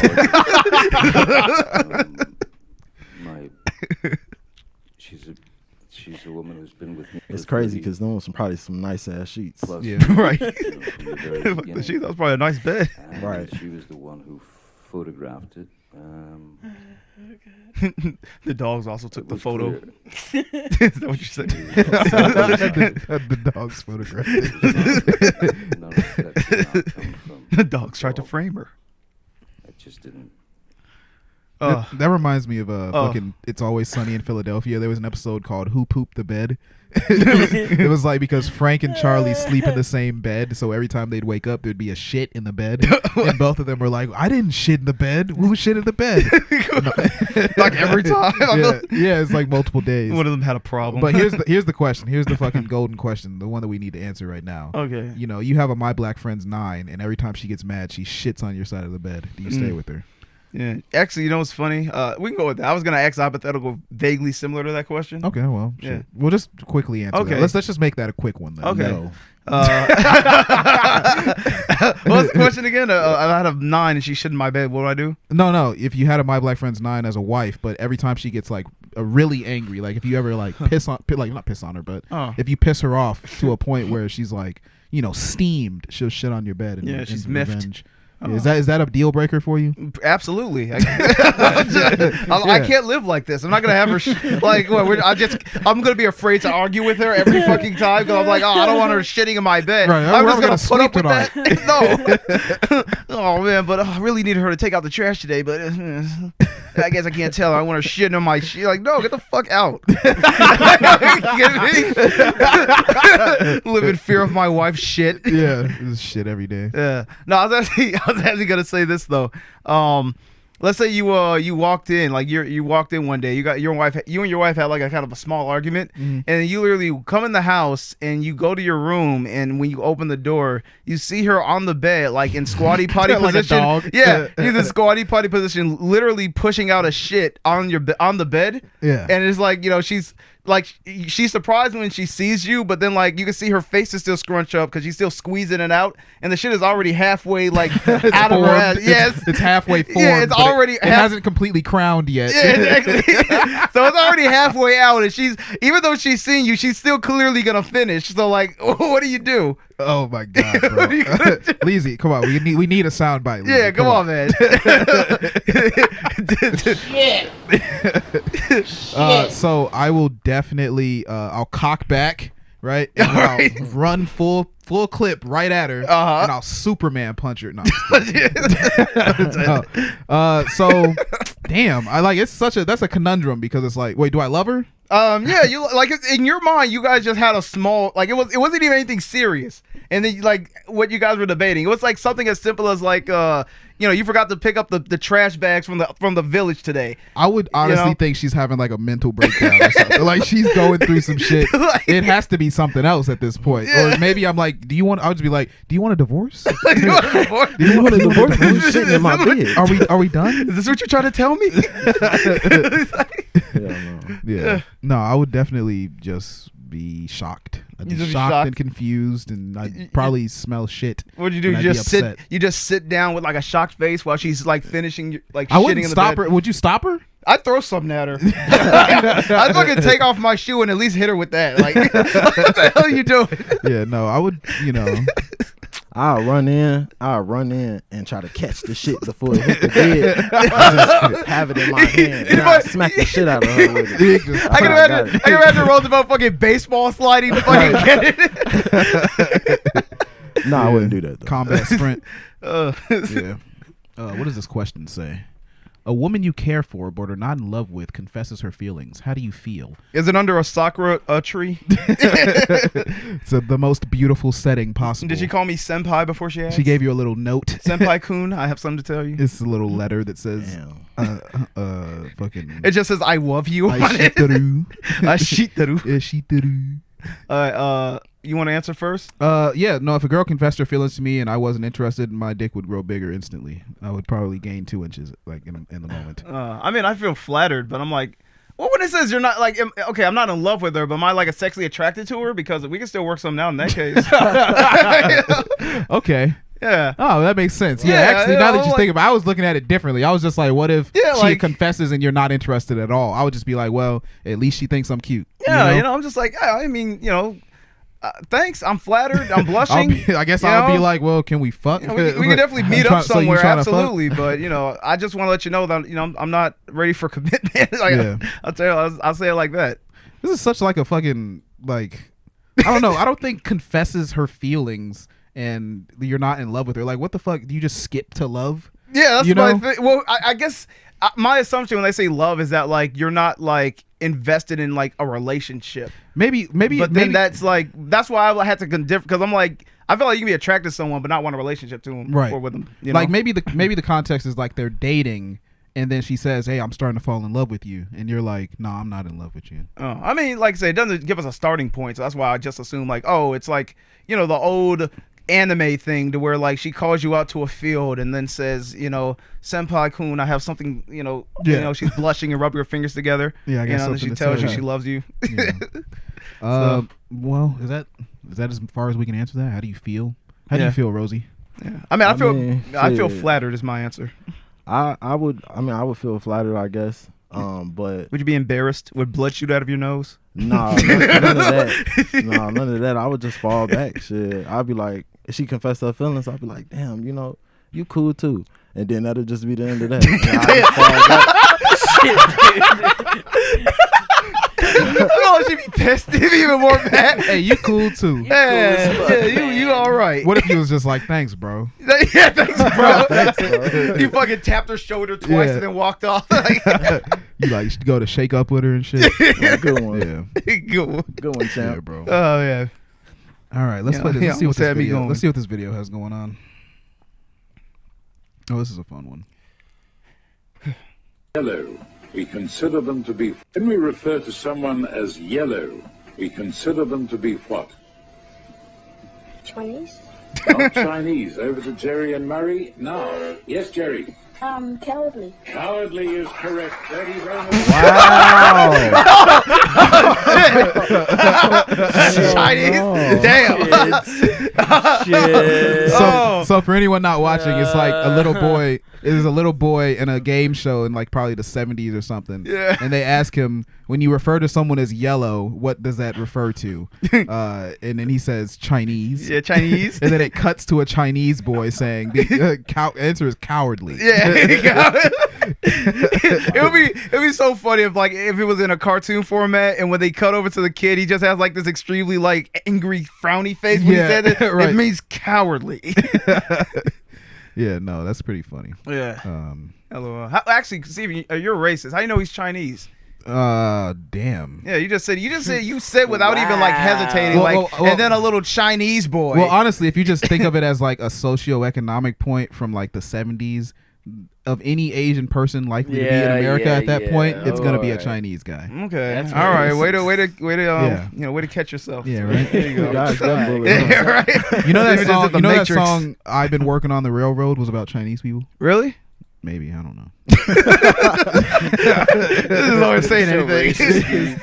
My She's a woman who's been with me. It's crazy because those are probably some nice ass sheets. Plus, Yeah. Right. from the very beginning. The sheet, that was probably a nice bed. And Right. she was the one who photographed it. The dogs also took the was photo. clear. Is that what you said? The dog's photograph. None of that did not come from The dogs tried to Paul. frame her. It just didn't. That reminds me of fucking It's Always Sunny in Philadelphia. There was an episode called Who Pooped the Bed? It was like because Frank and Charlie sleep in the same bed, so every time they'd wake up, there'd be a shit in the bed, and both of them were like, "I didn't shit in the bed. Who shit in the bed?" Like every time. Yeah, it's like multiple days. One of them had a problem. But here's the question. Here's the fucking golden question. The one that we need to answer right now. Okay. You know, you have a My Black Friend's 9, and every time she gets mad, she shits on your side of the bed. Do you stay with her? Yeah. Actually, you know what's funny? We can go with that. I was gonna ask a hypothetical vaguely similar to that question. Okay, well, Yeah. shit. We'll just quickly answer. Okay. That. Let's just make that a quick one then. Okay. No. What was the question again? I had a 9 and she shit in my bed. What do I do? No. If you had a My Black Friend's 9 as a wife, but every time she gets like really angry, like if you ever like not piss on her, but if you piss her off to a point where she's like, you know, steamed, she'll shit on your bed. And, Yeah, she's in miffed. revenge. Yeah, is that a deal breaker for you? Absolutely. I can't live like this. I'm not gonna have her I'm gonna be afraid to argue with her every fucking time because I'm like, oh, I don't want her shitting in my bed. Right, I'm we're just gonna put up sleep with that. No. Oh man, but I really need her to take out the trash today. But I guess I can't tell her. I want her shitting on my shit. Like, no, get the fuck out. Live in fear of my wife's shit. Yeah, this is shit every day. Yeah. No, I was actually gonna say this though. Let's say you walked in, like you walked in one day. You and your wife had like a kind of a small argument, and you literally come in the house and you go to your room, and when you open the door, you see her on the bed, like in squatty potty Like a position. dog. Yeah, she's in squatty potty position, literally pushing out a shit on the bed. Yeah. And it's like, you know, she's surprised when she sees you, but then like you can see her face is still scrunched up because she's still squeezing it out, and the shit is already halfway like out of her ass. Yes, it's halfway formed. Yeah, it's but already it hasn't completely crowned yet. Yeah, exactly. So it's already halfway out, and even though she's seeing you, she's still clearly gonna finish. So like, what do you do? Oh my god, bro. Leezy, come on. We need a sound bite. Leezy. Yeah, come on, man. So I will definitely I'll cock back, right? And Right. I'll run full clip right at her, Uh-huh. and I'll Superman punch her. No. So damn, that's a conundrum because it's like, wait, do I love her? Yeah, you like in your mind, you guys just had a small like it wasn't even anything serious, and then like what you guys were debating, it was like something as simple as like you forgot to pick up the trash bags from the village today. I would honestly think she's having like a mental breakdown or something. Like she's going through some shit. Like- It has to be something else at this point. Yeah. Or maybe I'm like, I would just be like, do you want a divorce? Do you want a divorce? Do you want a divorce? Who's shitting in my bed? Are we done? Is this what you're trying to tell me? Hell no. Yeah. No, I would definitely just be shocked. I'd be You'd just be shocked shocked? and confused, and I'd probably smell shit. What'd you do? and You I'd be just sit. upset. You just sit down with like a shocked face while she's like finishing like I shitting wouldn't in the stop bed. her. Would you stop her? I'd throw something at her. I'd fucking take off my shoe and at least hit her with that. Like, what the hell are you doing? Yeah, no, I would, I'll run in and try to catch the shit before it hit the bed. I just have it in my hand and I smack the shit out of her with it. I can imagine Roosevelt fucking baseball sliding to fucking get it. No, I wouldn't do that though. Combat sprint. Yeah. What does this question say? A woman you care for but are not in love with confesses her feelings. How do you feel? Is it under a sakura tree? It's the most beautiful setting possible. Did she call me senpai before she asked? She gave you a little note. Senpai-kun, I have something to tell you. It's a little letter that says, fucking. It just says, I love you on it. Aishitaru. Aishitaru. Aishitaru. All right, you want to answer first? Yeah, no, if a girl confessed her feelings to me and I wasn't interested, my dick would grow bigger instantly. I would probably gain 2 inches, like, in the moment. I mean, I feel flattered, but I'm like, well, when it says you're not, like, okay, I'm not in love with her, but am I, like, sexually attracted to her? Because we can still work something out in that case. Okay. Yeah. Oh, that makes sense. Yeah, Yeah, actually, now that you like- think about it, I was looking at it differently. I was just like, what if Yeah, she like- confesses and you're not interested at all? I would just be like, well, at least she thinks I'm cute. Yeah, I'm just like, I mean, thanks. I'm flattered. I'm blushing. I guess you I'll be know? like, well, can we fuck? We can definitely meet So up you somewhere, trying to fuck? absolutely. But I just want to let you know that I'm not ready for commitment. Like, Yeah. I'll tell you, I'll say it like that. This is such like a fucking like, I don't know. I don't think confesses her feelings and you're not in love with her. Like, what the fuck? Do you just skip to love? Yeah, that's You my know? thing. Well, I guess my assumption when they say love is that like you're not like invested in like a relationship. Maybe. But then that's why I had to differ because I'm like I feel like you can be attracted to someone but not want a relationship to them right or with them. Like maybe the context is like they're dating. And then she says, "Hey, I'm starting to fall in love with you," and you're like, "No, I'm not in love with you." Oh, I mean, like I say, it doesn't give us a starting point, so that's why I just assume like, oh, it's like the old anime thing to where like she calls you out to a field and then says, "Senpai kun, I have something," she's blushing and rubbing her fingers together. Yeah, I guess and she something to tells you say. she loves you. Yeah. Well, is that as far as we can answer that? How do you feel? How do you feel, Rosie? Yeah. I mean, I feel flattered is my answer. I would feel flattered, I guess. But would you be embarrassed? Would blood shoot out of your nose? Nah, none of that. Nah, none of that. I would just fall back. Shit, I'd be like, if she confessed her feelings, I'd be like, damn, you cool too. And then that'll just be the end of that. Oh, she'd be pissed. It'd be even more mad. Hey, you cool too. You all right. What if he was just like, thanks, bro? Yeah, thanks, bro. Thanks, bro. You fucking tapped her shoulder twice Yeah. and then walked off. You like go to shake up with her and shit. Good one. Yeah. Good one, champ. Yeah, bro. Oh yeah. All right, let's play this. Yeah, Let's see what almost this had me video. going. Let's see what this video has going on. Oh, this is a fun one. Yellow, we consider them to be. When we refer to someone as yellow, we consider them to be what? Chinese? Not Chinese. Over to Jerry and Murray. Now. Yes, Jerry. Cowardly. Cowardly is correct. Thank you very much. Chinese. Damn. Shit. So for anyone not watching, it's like a little boy. It is a little boy in a game show in like probably the 70s or something. Yeah. And they ask him, when you refer to someone as yellow, what does that refer to? And then he says Chinese. Yeah, Chinese. And then it cuts to a Chinese boy saying the answer is cowardly. Yeah. It'd be so funny if it was in a cartoon format and when they cut over to the kid, he just has like this extremely like angry frowny face when he said it. Right. It means cowardly. Yeah, no, that's pretty funny. Yeah. LOL. Actually, Steve, you're racist. How do you know he's Chinese? Damn. Yeah, you said without even like hesitating, Well, and then a little Chinese boy. Well, honestly, if you just think of it as like a socioeconomic point from like the 70s, of any Asian person likely to be in America at that point, it's gonna be a Chinese guy. Okay. That's All right. racist. Way to catch yourself. Yeah, right. There you go. Guys, that bullet, huh? Yeah, right. You know that Even just song? at the You know that Matrix. song? I've been working on the railroad was about Chinese people. Really? Maybe, I don't know. This is always saying So anything.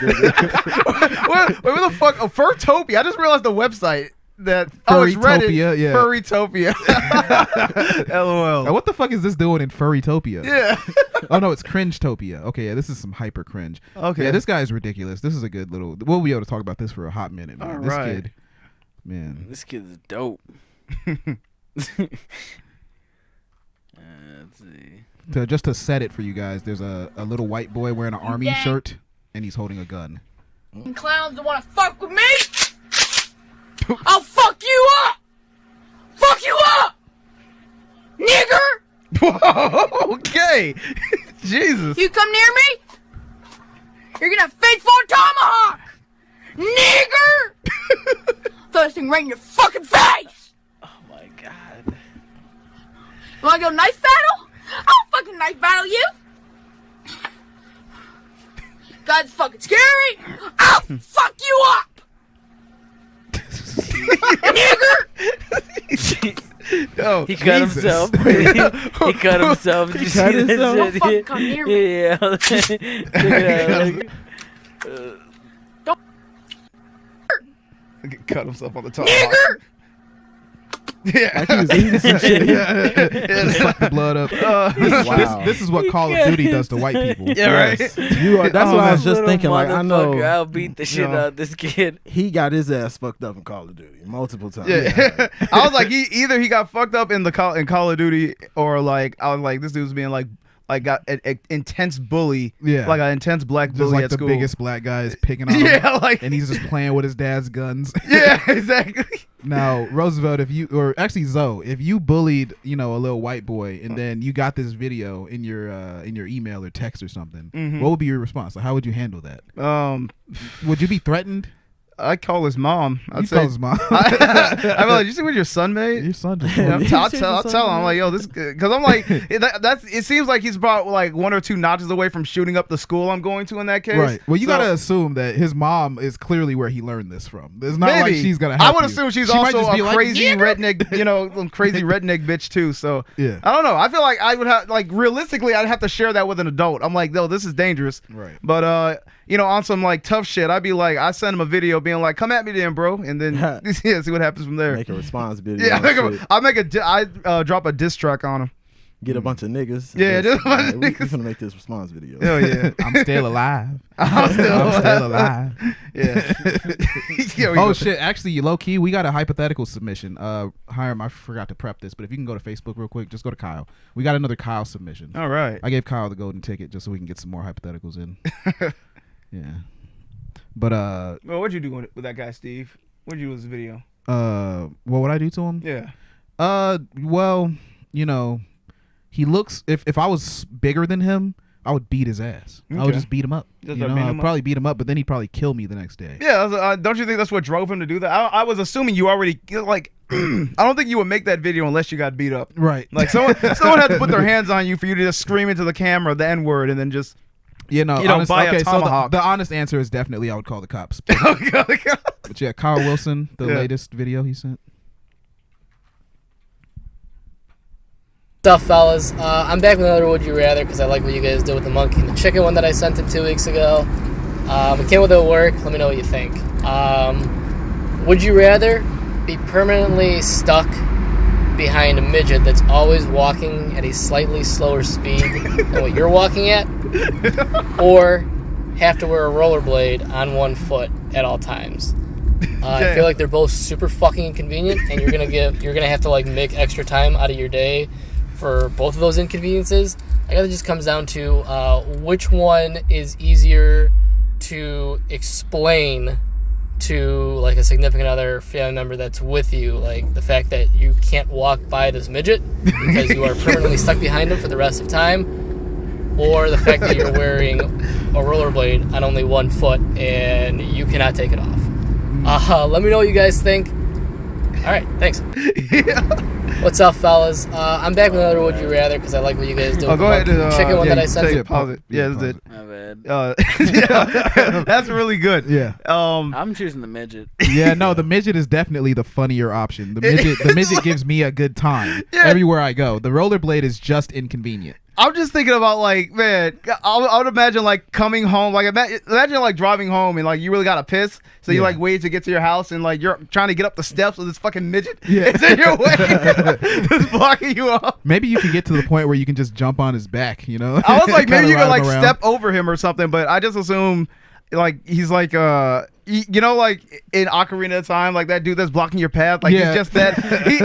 What the fuck? Oh, Furtopia. I just realized the website that it's Reddit. Furrytopia, yeah. Furrytopia. LOL. Now, what the fuck is this doing in Furrytopia? Yeah. Oh no, it's Cringetopia. Okay, yeah, this is some hyper cringe. Okay. Yeah, this guy is ridiculous. This is a good little. We'll be able to talk about this for a hot minute, man. All This right. kid, man. This kid's dope. Let's see. Just to set it for you guys, there's a little white boy wearing an army shirt, and he's holding a gun. Clowns that wanna fuck with me? I'll fuck you up! Fuck you up! Nigger! Whoa. Okay. Jesus. You come near me? You're gonna face for a tomahawk! Nigger! Throw this thing right in your fucking face! Oh my god. Wanna go knife battle? I'll fucking knife battle you! God's fucking scary! I'll fuck you up! Nigger! Oh, He cut Jesus. himself. He cut himself. Did you see cut that himself? shit? Fucking come near me. Yeah. Check it out. Like, Cut himself on the top. Nigger! Yeah. Like he was eating some shit. Just suck the blood up. This is what Call of Duty does to white people. Yeah, right. That's what I was just thinking. Like, I know Motherfucker, I'll beat the shit out of this kid. he got his ass fucked up in Call of Duty multiple times. Yeah. I was like, either he got fucked up in Call of Duty, or like I was like, this dude's being like got an intense bully, like an intense black Just bully like at the school. biggest black guy is picking on him. Yeah, like, and he's just playing with his dad's guns. Yeah, exactly. Now, Roosevelt, if you, or actually Zoe, if you bullied, a little white boy, and then you got this video in your email or text or something, what would be your response? Like, how would you handle that? Would you be threatened? I'd call his mom. I'd call his mom. I'd be like, you see what your son made? Your son just I'll tell him. I'm like, yo, this, because I'm like, it seems like he's about like 1 or 2 notches away from shooting up the school I'm going to in that case. Right. Well, you gotta assume that his mom is clearly where he learned this from. It's not like she's gonna help I would you. assume she's She might also just be a like, crazy "Yeah, redneck, crazy redneck bitch too. So yeah, I don't know. I feel like I would have, like, realistically, I'd have to share that with an adult. I'm like, no, this is dangerous. Right. But on some like tough shit, I'd be like, I send him a video being like, come at me then, bro, and then see what happens from there. Make a response video. Yeah, I drop a diss track on him. Get a bunch of niggas. Yeah, just a bunch of we niggas. finna make this response video. Oh yeah, I'm still alive. I'm still alive. Yeah. Oh shit! Actually, low key, we got a hypothetical submission. Hiram, I forgot to prep this, but if you can go to Facebook real quick, just go to Kyle. We got another Kyle submission. All right. I gave Kyle the golden ticket just so we can get some more hypotheticals in. Yeah. But well, what'd you do with that guy, Steve? What'd you do with his video? What would I do to him? Yeah. Well, he looks. If I was bigger than him, I would beat his ass. I would just beat him up. I'd probably beat him up, but then he'd probably kill me the next day. Yeah. Don't you think that's what drove him to do that? I was assuming you already like. I don't think you would make that video unless you got beat up. Right. Like someone had to put their hands on you for you to just scream into the camera the N word and then just. Honest, buy a okay, so tomahawk. the honest answer is definitely I would call the cops. But yeah, Kyle Wilson, the latest video he sent. What's up, fellas? I'm back with another Would You Rather because I like what you guys did with the monkey and the chicken one that I sent in 2 weeks ago. It came with it at work. Let me know what you think. Would you rather be permanently stuck behind a midget that's always walking at a slightly slower speed than what you're walking at, or have to wear a rollerblade on one foot at all times? I feel like they're both super fucking inconvenient, and you're gonna have to like make extra time out of your day for both of those inconveniences. I guess it just comes down to which one is easier to explain to like a significant other, family member that's with you, like the fact that you can't walk by this midget because you are permanently stuck behind him for the rest of time, or the fact that you're wearing a rollerblade on only one foot and you cannot take it off. Let me know what you guys think. All right, thanks. What's up, fellas? I'm back with another Would You Rather because I like what you guys do. Go ahead. Chicken one that I sent. Pause it. Yeah, that's it. My bad. Yeah, that's really good. Yeah. I'm choosing the midget. Yeah, no, the midget is definitely the funnier option. The midget gives me a good time everywhere I go. The rollerblade is just inconvenient. I'm just thinking about like, man, I would imagine like coming home, like imagine like driving home and like you really gotta piss, so you like wait to get to your house and like you're trying to get up the steps with this fucking midget. It's in your way, just blocking you off. Maybe you can get to the point where you can just jump on his back. I was like, maybe you could like step over him or something, but I just assume like he's like like in Ocarina of Time, like that dude that's blocking your path, like he's just that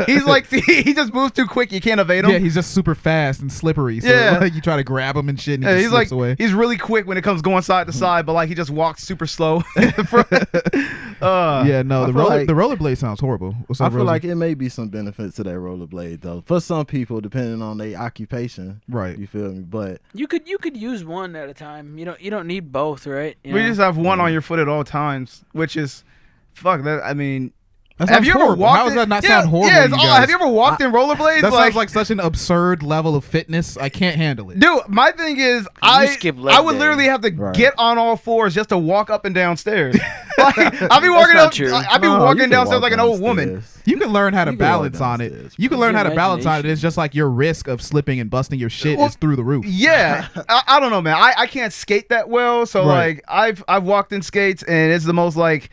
he's like he just moves too quick, you can't evade him. Yeah, he's just super fast and slippery, so like you try to grab him and shit and he just slips away. He's really quick when it comes going side to side, but like he just walks super slow. The rollerblade sounds horrible. I feel like it may be some benefit to that rollerblade though, for some people depending on their occupation. Right. You feel me? But you could use one at a time. You don't need both, right? We just have one on your foot at all times, which is fuck that. I mean, have you ever walked? How does that not sound horrible? Yeah, have you ever walked in rollerblades? That sounds like such an absurd level of fitness. I can't handle it, dude. My thing is, I would literally have to get on all fours just to walk up and down stairs. Like, I'd be walking downstairs like an old woman. You can learn how to balance on it. You can learn how to balance on it. It's just like your risk of slipping and busting your shit is through the roof. Yeah, I don't know, man. I can't skate that well, so like I've walked in skates and it's the most like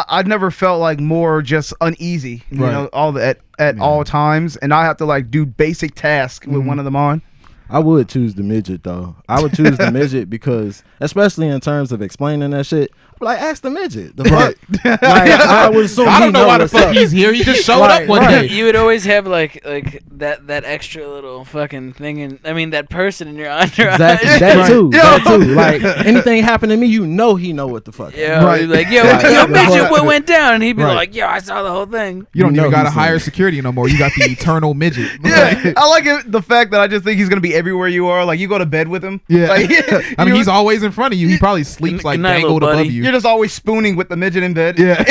I never felt like more just uneasy, you Right. know, at all times, and I have to like do basic tasks with one of them on. I would choose the midget though. I would choose the midget because, especially in terms of explaining that shit, like ask the midget. The fuck? Like, I would assume I he don't know why the what's fuck up. he's here. He just showed Right, up one right. day. You would always have like that extra little fucking thing, and I mean that person in your entourage. Exactly. That too. That too. Like anything happen to me, you know he know what the fuck. Yeah, Right. he'd be like, yo, midget, what went down? And he'd be like, yo, I saw the whole thing. You don't You know even got to he's hire in. security no more. You got the eternal midget. Yeah, I like the fact that I just think he's gonna be everywhere you are. Like you go to bed with him. Yeah. Like, I mean, he's always in front of you. He probably sleeps Good like night, dangled little above buddy. you. You're just always spooning with the midget in bed. Yeah.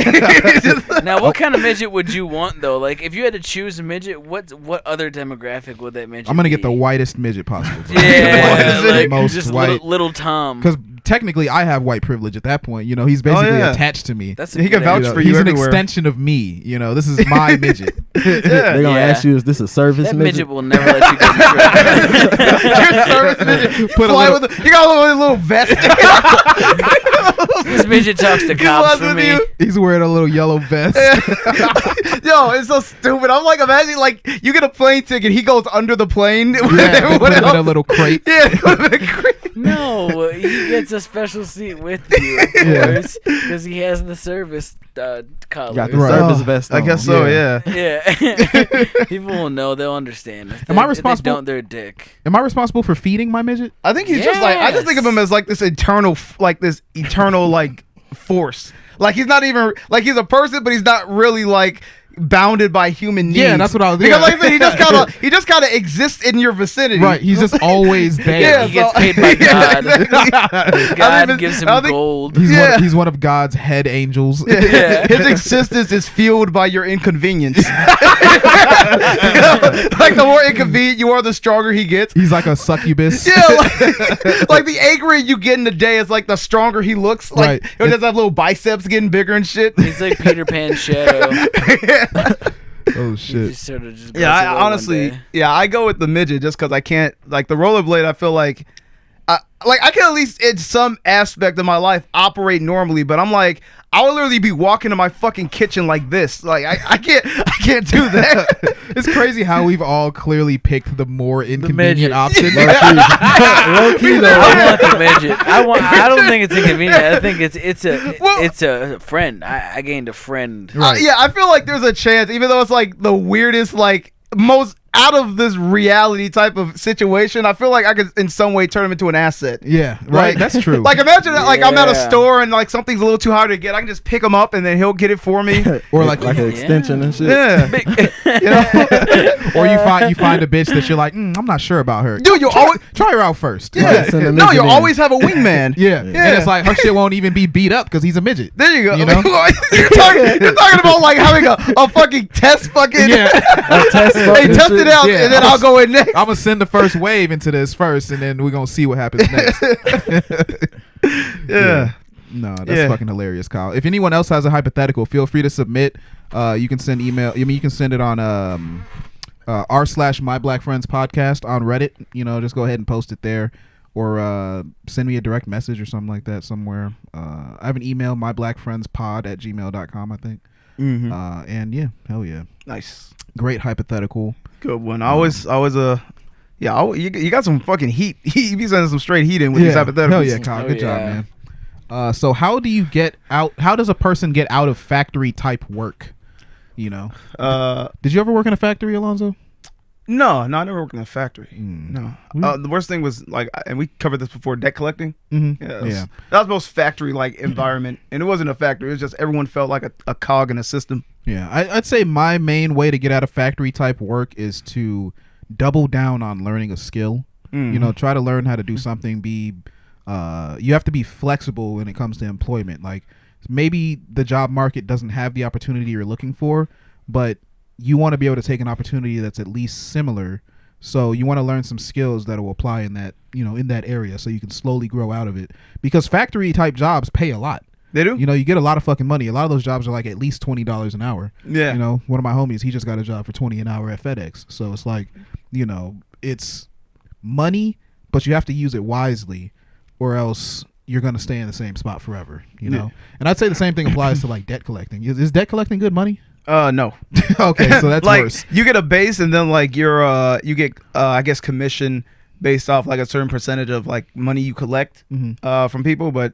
Now, what kind of midget would you want though? Like, if you had to choose a midget, what other demographic would that midget? I'm gonna be? get the whitest midget possible. bro. Yeah, The like most just white. little Tom. Because technically, I have white privilege at that point. You know, he's basically yeah. attached to me. That's He can vouch for you He's an everywhere. extension of me. You know, this is my midget. They're gonna Yeah. ask you, is this a service That midget? midget will never let you go in the crib. Your service midget. Put a Fly little- with you got a little vest. This midget talks to He cops was for with me. you. He's wearing a little yellow vest. Yo, it's so stupid. I'm like, imagine like you get a plane ticket, he goes under the plane. Yeah, What they put him in a else? little crate. Yeah, it would've been great. No, he gets a special seat with you, of Yeah. course, because he has the service collar. Got the Right. service vest I on. guess so. Yeah. Yeah. Yeah, people will know. They'll understand. If Am I they- if responsible- They don't. They're a dick. Am I responsible for feeding my midget? I think he's just like I just think of him as like this eternal like force. Like he's not even like he's a person, but he's not really like bounded by human needs. Yeah, that's what I was- Because yeah. like I said, he just kind of exists in your vicinity. Right. He's just always there. Yeah, He gets so- paid by God. exactly. God gives him I think- gold. He's one of God's head angels. Yeah. His existence is fueled by your inconvenience. Like the more inconvenient you are, the stronger he gets. He's like a succubus. Yeah, like the angrier you get in the day, it's like the stronger he looks. Like Right. he'll just have little biceps getting bigger and shit. He's like Peter Pan's shadow. Oh He shit. just sort of just Yeah, goes I, away one honestly, day. yeah, I go with the midget just because I can't. Like the rollerblade, I feel like, I can at least in some aspect of my life operate normally, but I'm like, I would literally be walking to my fucking kitchen like this. Like I can't do that. It's crazy how we've all clearly picked the more midget. inconvenient option. Low key though. I want the midget. I don't think it's inconvenient. I think it's a friend. I gained a friend. Yeah, I feel like there's a chance, even though it's like the weirdest, like most out of this reality type of situation, I feel like I could in some way turn him into an asset. Yeah, right. Like, That's true. Like imagine that, like I'm at a Yeah. store and like something's a little too hard to get. I can just pick him up and then he'll get it for me. or like an extension and shit. Yeah. You know? or you find a bitch that you're like, I'm not sure about her. Dude, you always Try her out first. yeah. send a No, midget you in. always have a wingman. Yeah. And it's like her shit won't even be beat up because he's a midget. There you go. You know? you're talking about like having a fucking test fucking Yeah. A test Hey, fucking test shit. it out Yeah, and then I'm I'll go in next. I'm gonna send the first wave into this first, and then we're gonna see what happens next. Yeah. No, that's Yeah. fucking hilarious, Kyle. If anyone else has a hypothetical, feel free to submit. You can send email. I mean, you can send it on r/My Black Friends podcast on Reddit. You know, just go ahead and post it there, or send me a direct message or something like that somewhere. I have an email, myblackfriendspod@gmail.com, I think. Mm-hmm. And yeah, hell yeah, Nice. great hypothetical. Good one. I was you got some fucking heat. You be sending some straight heat in with these hypotheticals. Hell yeah, Kyle. Oh, Good job, yeah. man. So how do you get out? How does a person get out of factory type work? You know, did you ever work in a factory, Alonzo? No, I never worked in a factory. Mm. No. The worst thing was like, and we covered this before, debt collecting. Mm-hmm. Yeah, that was the most factory like environment, and it wasn't a factory. It was just everyone felt like a cog in a system. Yeah, I'd say my main way to get out of factory type work is to double down on learning a skill. You know, try to learn how to do something. You have to be flexible when it comes to employment. Like maybe the job market doesn't have the opportunity you're looking for, but you want to be able to take an opportunity that's at least similar. So you want to learn some skills that will apply in that, you know, in that area, so you can slowly grow out of it. Because factory type jobs pay a lot. They do. You know, you get a lot of fucking money. A lot of those jobs are like at least $20 an hour. Yeah. You know, one of my homies, he just got a job for $20 an hour at FedEx. So it's like, you know, it's money, but you have to use it wisely, or else you're gonna stay in the same spot forever. You know, and I'd say the same thing applies to like debt collecting. Is debt collecting good money? No. Okay, so that's like, worse. You get a base, and then like you get I guess commission based off like a certain percentage of like money you collect from people, but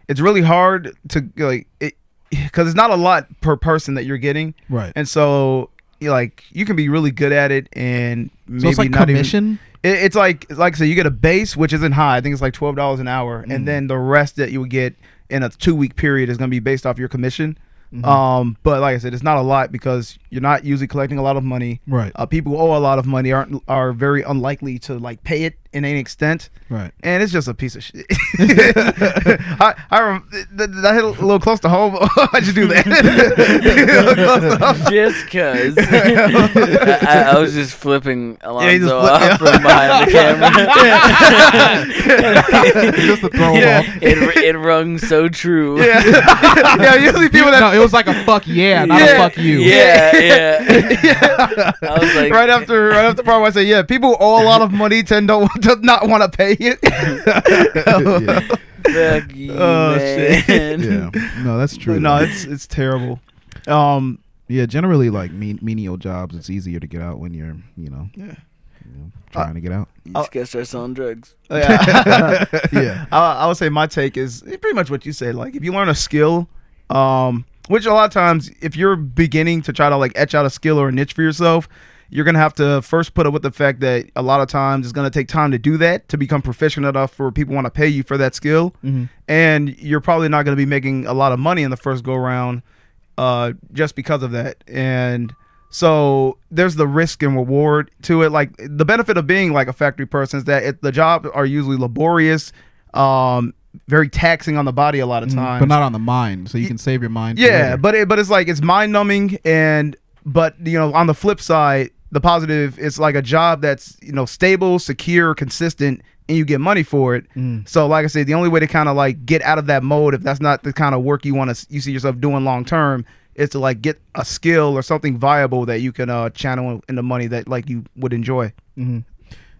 it's really hard to like it because it's not a lot per person that you're getting, right? And so you can be really good at it, and maybe so it's like not commission. It's like I said, you get a base which isn't high. I think it's like $12 an hour, and then the rest that you would get in a 2-week period is going to be based off your commission. But like I said, it's not a lot because you're not usually collecting a lot of money. Right. People who owe a lot of money are very unlikely to like pay it in any extent. Right. And it's just a piece of shit. I that hit a little close to home. Why'd you do that? Just cause I was just flipping Alonzo off from behind the camera. Just to throw him off. It rung so true. Yeah. Usually people that. No, it was like a fuck yeah, not a fuck you. Yeah. I was like, right after part, I say, yeah, people who owe a lot of money tend to not want to pay it. Fuck you, man. Yeah, no, that's true. No, it's terrible. Yeah, generally like menial jobs, it's easier to get out when you're trying to get out. You just gotta start selling drugs. Yeah. I would say my take is pretty much what you said. Like if you learn a skill, which a lot of times if you're beginning to try to like etch out a skill or a niche for yourself, you're going to have to first put up with the fact that a lot of times it's going to take time to do that, to become proficient enough for people want to pay you for that skill. And you're probably not going to be making a lot of money in the first go round just because of that. And so there's the risk and reward to it. Like the benefit of being like a factory person is that the jobs are usually laborious, very taxing on the body a lot of times, but not on the mind. So you can save your mind. Yeah, but it's like it's mind numbing, but on the flip side, the positive is like a job that's stable, secure, consistent, and you get money for it. So like I said, the only way to kind of like get out of that mode, if that's not the kind of work you see yourself doing long term, is to like get a skill or something viable that you can channel into money that like you would enjoy.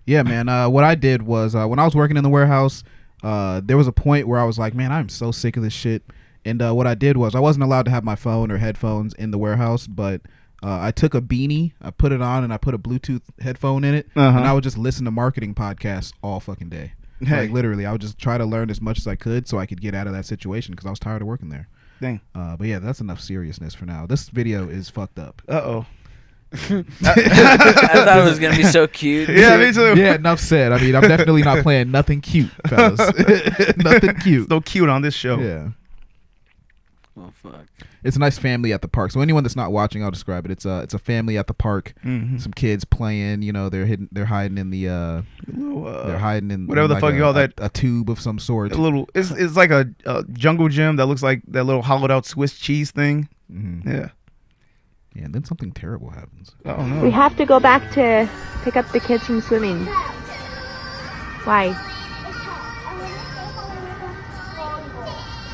Yeah, man. What I did was when I was working in the warehouse, there was a point where I was like, man, I'm so sick of this shit. And what I did was I wasn't allowed to have my phone or headphones in the warehouse, but I took a beanie, I put it on, and I put a Bluetooth headphone in it, and I would just listen to marketing podcasts all fucking day. Like literally, I would just try to learn as much as I could so I could get out of that situation because I was tired of working there. Dang. But yeah, that's enough seriousness for now. This video is fucked up. Uh-oh. I thought it was gonna be so cute. Yeah, me too. Yeah, enough said. I mean, I'm definitely not playing nothing cute, fellas. Nothing cute. No cute on this show. Yeah. Oh fuck. It's a nice family at the park. So anyone that's not watching, I'll describe it. It's a family at the park. Some kids playing. They're hiding in the. They're hiding in whatever the fuck you call that. A tube of some sort. It's like a jungle gym that looks like that little hollowed out Swiss cheese thing. Yeah. Yeah, and then something terrible happens. Oh no. We have to go back to pick up the kids from swimming. Why?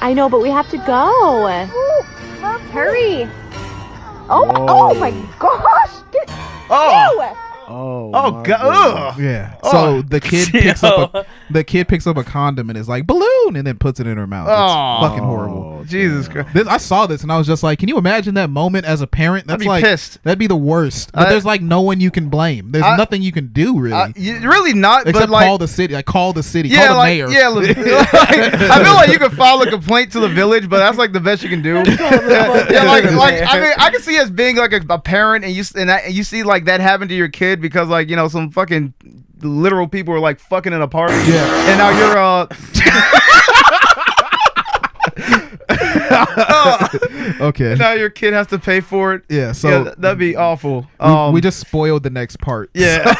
I know, but we have to go. Hurry. Oh my gosh. Oh god. Yeah. So the kid picks up a condom and is like balloon and then puts it in her mouth. It's fucking horrible. Jesus Christ. I saw this and I was just like, can you imagine that moment as a parent? That's I'd be like pissed. That'd be the worst. But there's like no one you can blame. There's nothing you can do really. Really not. Except but like, call the city. Like call the city. Yeah, call the mayor. Yeah. I feel like you could file a complaint to the village, but that's like the best you can do. I can see as being like a parent and you see like that happen to your kid because like some fucking literal people are like fucking in a party. Yeah. And now you're okay. And now your kid has to pay for it. Yeah. So that'd be awful. We just spoiled the next part. Yeah.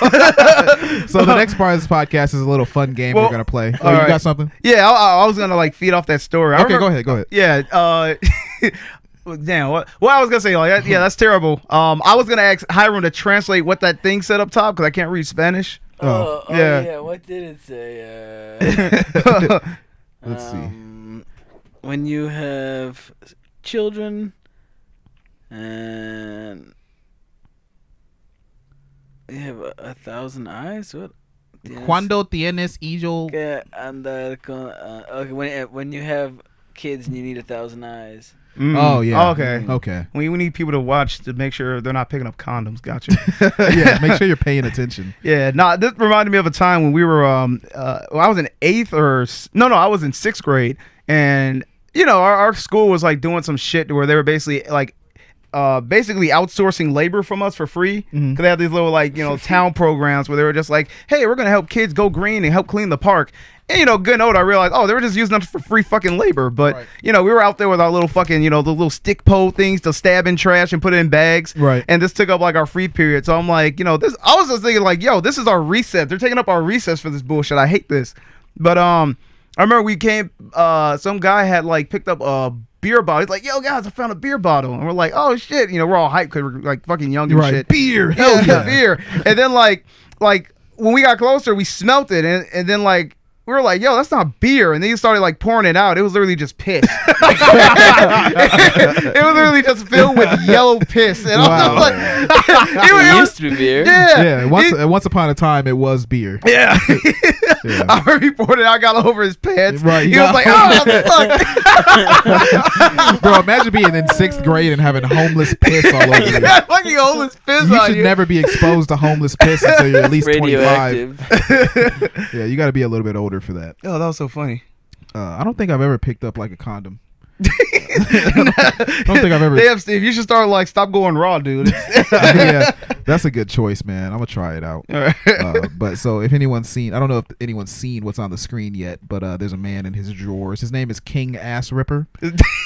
So the next part of this podcast is a little fun game we're gonna play. Oh, you got something? Yeah, I was gonna like feed off that story. Okay, go ahead. Yeah. Damn. What I was gonna say, like, yeah, that's terrible. I was gonna ask Hiram to translate what that thing said up top because I can't read Spanish. Yeah. What did it say? Let's see. When you have children and you have 1,000 eyes, what Cuando tienes hijo. Okay, when you have kids and you need 1,000 eyes. Oh yeah. Okay. We need people to watch to make sure they're not picking up condoms. Gotcha. Yeah. Make sure you're paying attention. Yeah. Nah. This reminded me of a time when we were. I was in I was in 6th grade, and our school was like doing some shit where they were basically like. Basically outsourcing labor from us for free because they have these little town programs where they were just like, hey, we're gonna help kids go green and help clean the park. And good note, I realized, they were just using us for free fucking labor. But we were out there with our little fucking the little stick pole things to stab in trash and put it in bags. Right. And this took up like our free period. So I'm like, this. I was just thinking like, this is our recess. They're taking up our recess for this bullshit. I hate this. But I remember we came. Some guy had like picked up a beer bottle. He's like, yo guys, I found a beer bottle. And we're like, oh shit, we're all hyped because we're like fucking young and shit. Beer, hell yeah. Beer. And then like when we got closer, we smelt it, and then like we were like, yo, that's not beer. And then he started like pouring it out. It was literally just piss. It was literally just filled with yellow piss. And I was like, it used to be beer. Yeah. Once upon a time, it was beer. Yeah. Yeah. I heard he poured it out, got over his pants. Right. He was like, oh, fuck. Bro, imagine being in 6th grade and having homeless piss all over you. Yeah, fucking homeless piss You on should you. never be exposed to homeless piss until you're at least 25. Radioactive. Yeah, you got to be a little bit older for that. Oh, that was so funny. I don't think I've ever picked up like a condom. I don't think I've ever. Damn, Steve, you should start like stop going raw, dude. Yeah, that's a good choice, man. I'm gonna try it out. But so if anyone's seen, I don't know if anyone's seen what's on the screen yet, but there's a man in his drawers. His name is King Ass Ripper.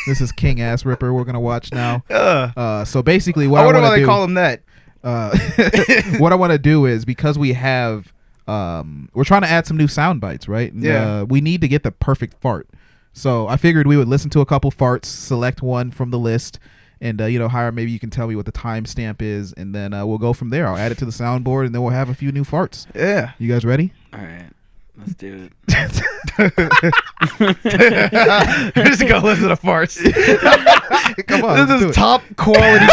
This is King Ass Ripper. We're gonna watch now. So basically, what I wonder why they call him that. What I want to do is because we have. We're trying to add some new sound bites, right? And, we need to get the perfect fart. So I figured we would listen to a couple farts, select one from the list, and Hiram, maybe you can tell me what the timestamp is, and then we'll go from there. I'll add it to the soundboard, and then we'll have a few new farts. Yeah. You guys ready? All right. Let's do it. Just go listen to farts. Come on. This is top quality.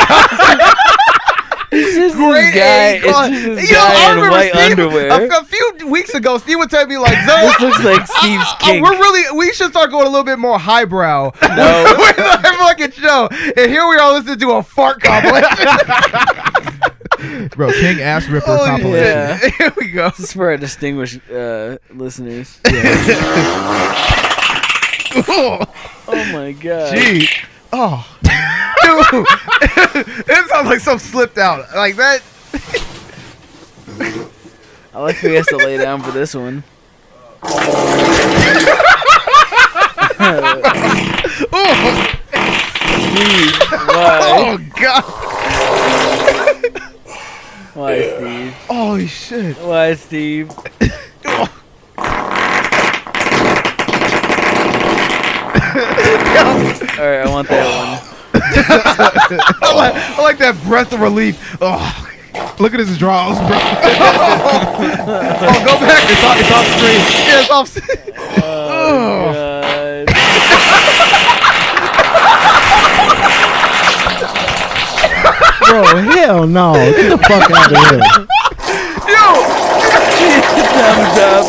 It's just Great this guy in white underwear. A few weeks ago, Steve would tell me like, "This looks like Steve's kink." We should start going a little bit more highbrow. No, with our fucking show. And here we are listening to a fart compilation. Bro, King Ass Ripper compilation. Yeah. Here we go. This is for our distinguished listeners. Oh my god. Gee. Oh. Dude. It sounds like something slipped out. Like that. I like who has to lay down for this one. Steve, why? Oh god. Why, Steve? Holy shit. Why, Steve? Alright, I want that one. I like that breath of relief. Oh. Look at his draws, bro. Oh, go back. It's off screen. Yeah, it's off screen. Oh, God. Bro, hell no. Get the fuck out of here. Thumbs up.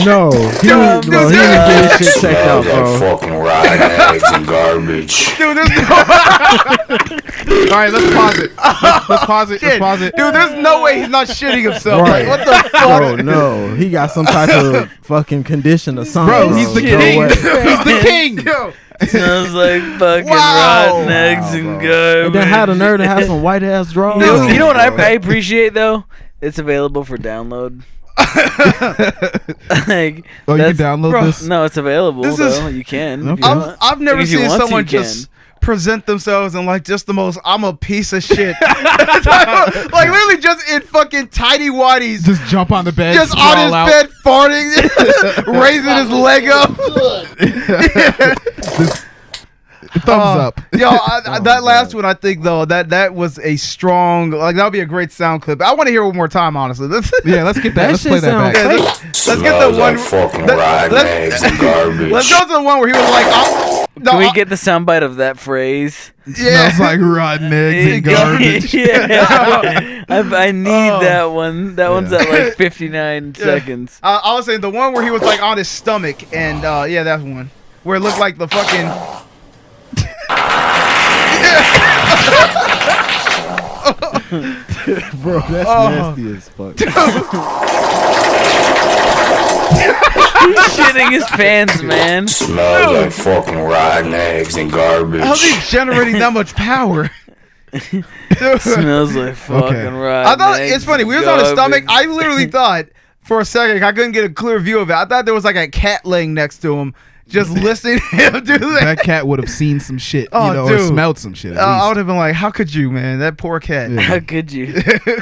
No. He didn't get his shit checked out, bro. Fucking rotten eggs and garbage. Dude, there's no. All right, let's pause it. Let's pause it. Let's pause it. Dude, there's no way he's not shitting himself. Right. Like, what the fuck? Bro, no. He got some type of fucking condition or something. Bro, he's the king. He's the king. Yo. Smells like fucking rotten eggs and garbage. And then had a nerve to have some white ass drawers. Dude, you know what I appreciate though? It's available for download. Like, you can download this? No, it's available. You can. Okay. I've never seen someone just present themselves and like just the most I'm a piece of shit. Like literally just in fucking tidy whities. Just jump on the bed. Just on his bed farting, raising his leg up. Thumbs up. Yo, that last one, I think though that was a strong, like that would be a great sound clip. I want to hear it one more time, honestly. Yeah, let's get that. Let's play that back. Let's get the one. Fucking rotten eggs and garbage. Let's go to the one where he was like, Can we get the soundbite of that phrase? Smells like rotten eggs and garbage. Yeah. I need that one. That one's at like 59 seconds. I was saying the one where he was like on his stomach, and yeah, that's one where it looked like the fucking. Bro, that's nasty as fuck. He's shitting his pants, man. Smells like fucking rotten eggs and garbage. How's he generating that much power? Smells like fucking rotten. I thought eggs it's funny. and We was on his stomach. garbage. I literally thought for a second I couldn't get a clear view of it. I thought there was like a cat laying next to him, just listening to him do that. That cat would have seen some shit, or dude. smelled some shit. I would have been like, "How could you, man? That poor cat." Yeah. How could you?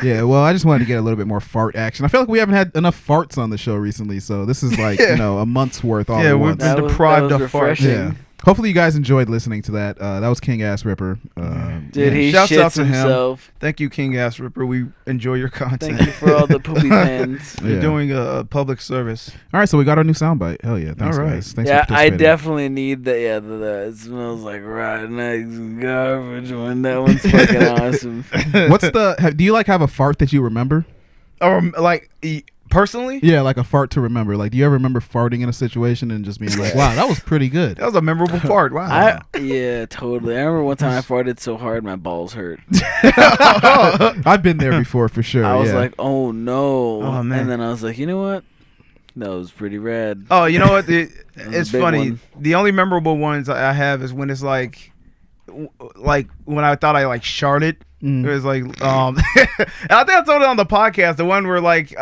Yeah, well, I just wanted to get a little bit more fart action. I feel like we haven't had enough farts on the show recently, so this is like a month's worth all at we've once. been deprived of farts. Yeah. Hopefully you guys enjoyed listening to that. That was King Ass Ripper. Dude, he shouts out shits to himself. him. Thank you, King Ass Ripper. We enjoy your content. Thank you for all the poopy pants. You're doing a public service. All right, so we got our new soundbite. Hell yeah, thanks All right. guys. Thanks Yeah, for I participating. definitely need that. Yeah, it smells like rotten eggs and garbage one. That one's fucking awesome. What's the? Do you like have a fart that you remember? Or like personally? Yeah, like a fart to remember. Like, do you ever remember farting in a situation and just being like, "Wow, that was pretty good." That was a memorable fart. Wow. Yeah, totally. I remember one time I farted so hard my balls hurt. I've been there before for sure. I was yeah. like, oh no. Oh, man. And then I was like, you know what? That was pretty rad. Oh, you know what? a It's big funny. one. The only memorable ones I have is when it's like when I thought I like sharted. It was like and I think I told it on the podcast, the one where like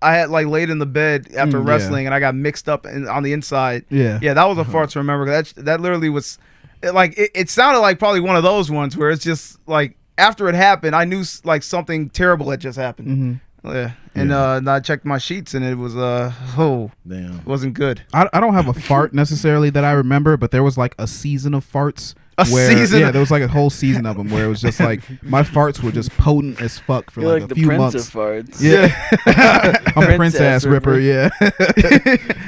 I had like laid in the bed after wrestling and I got mixed up on the inside. Yeah, that was a fart to remember. That literally was it sounded like probably one of those ones where it's just like after it happened, I knew like something terrible had just happened. Yeah, and I checked my sheets and it was damn, it wasn't good. I don't have a fart necessarily that I remember, but there was like a season of farts. Season? There was like a whole season of them where it was just like my farts were just potent as fuck for You're like like a the few prince months. of farts. Yeah, I'm a Prince Ass Ripper. Yeah,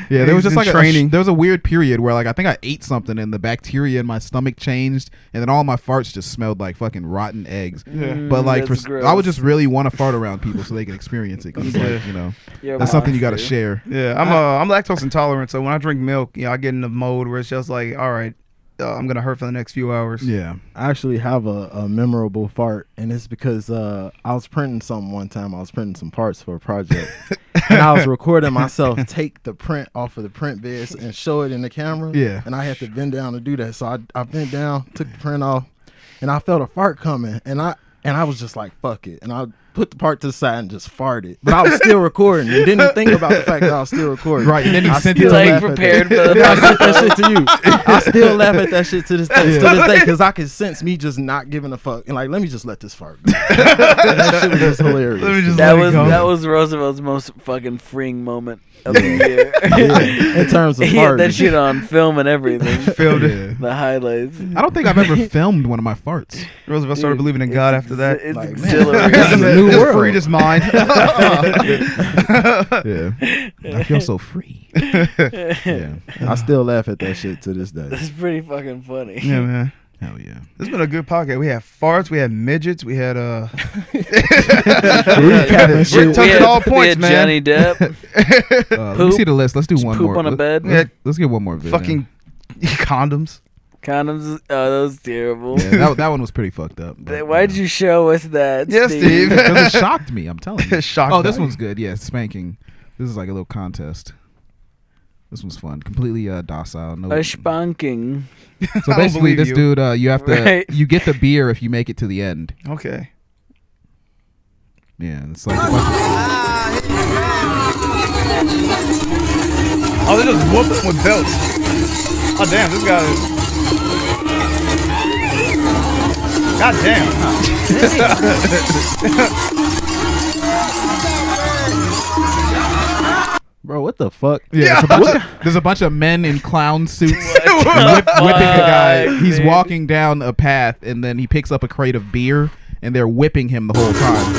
yeah. There was just like training. there was a weird period where like I think I ate something and the bacteria in my stomach changed, and then all my farts just smelled like fucking rotten eggs. But like that's I would gross. just really want to fart around people so they can experience it. 'Cause it's like that's something you got to share. Yeah, I'm lactose intolerant, so when I drink milk, I get in the mode where it's just like, all right, I'm gonna hurt for the next few hours. Yeah, I actually have a memorable fart, and it's because I was printing something one time. I was printing some parts for a project, and I was recording myself take the print off of the print beds and show it in the camera. Yeah, and I had to bend down to do that, so I bent down, took the print off, and I felt a fart coming, and I was just like, fuck it, and I put the part to the side and just farted. But I was still recording and didn't think about the fact that I was still recording. Right, and then you I sent still it to laugh me. at prepared that. for the Yeah, I sent that shit to you. I still laugh at that shit to this day, because I can sense me just not giving a fuck and like, let me just let this fart go. That shit was just hilarious. That was Roosevelt's most fucking freeing moment of the year. Yeah, in terms of he had that farting. shit on film and everything. Filmed it. The highlights. I don't think I've ever filmed one of my farts. Roosevelt started believing in God after that. It's Like, exhilarating. this is a new Just world. freed his mind. Yeah, I feel so free. Yeah, I still laugh at that shit to this day. That's pretty fucking funny. Yeah, man. hell yeah. This has been a good podcast. We had farts, we had midgets, we had Recapping we're touching all points, we had man. Johnny Depp. Let me see the list. Let's do one poop more. on a bed. Let's get one more. Vid Fucking condoms. Condoms. Oh, that was terrible. Yeah, that one was pretty fucked up. Why'd you show us that? Yeah, Steve. Because it shocked me. I'm telling you. It shocked oh, this me. one's good. Yeah, spanking. This is like a little contest. This one's fun. Completely docile. No. A spanking. So basically, this dude, you have to, Right. you get the beer if you make it to the end. Okay. Yeah, it's like a bunch Oh, they just whoop them with belts. Oh, damn, this guy is... God Bro, what the fuck? Yeah, there's a bunch of men in clown suits whipping a guy. He's walking down a path, and then he picks up a crate of beer, and they're whipping him the whole time.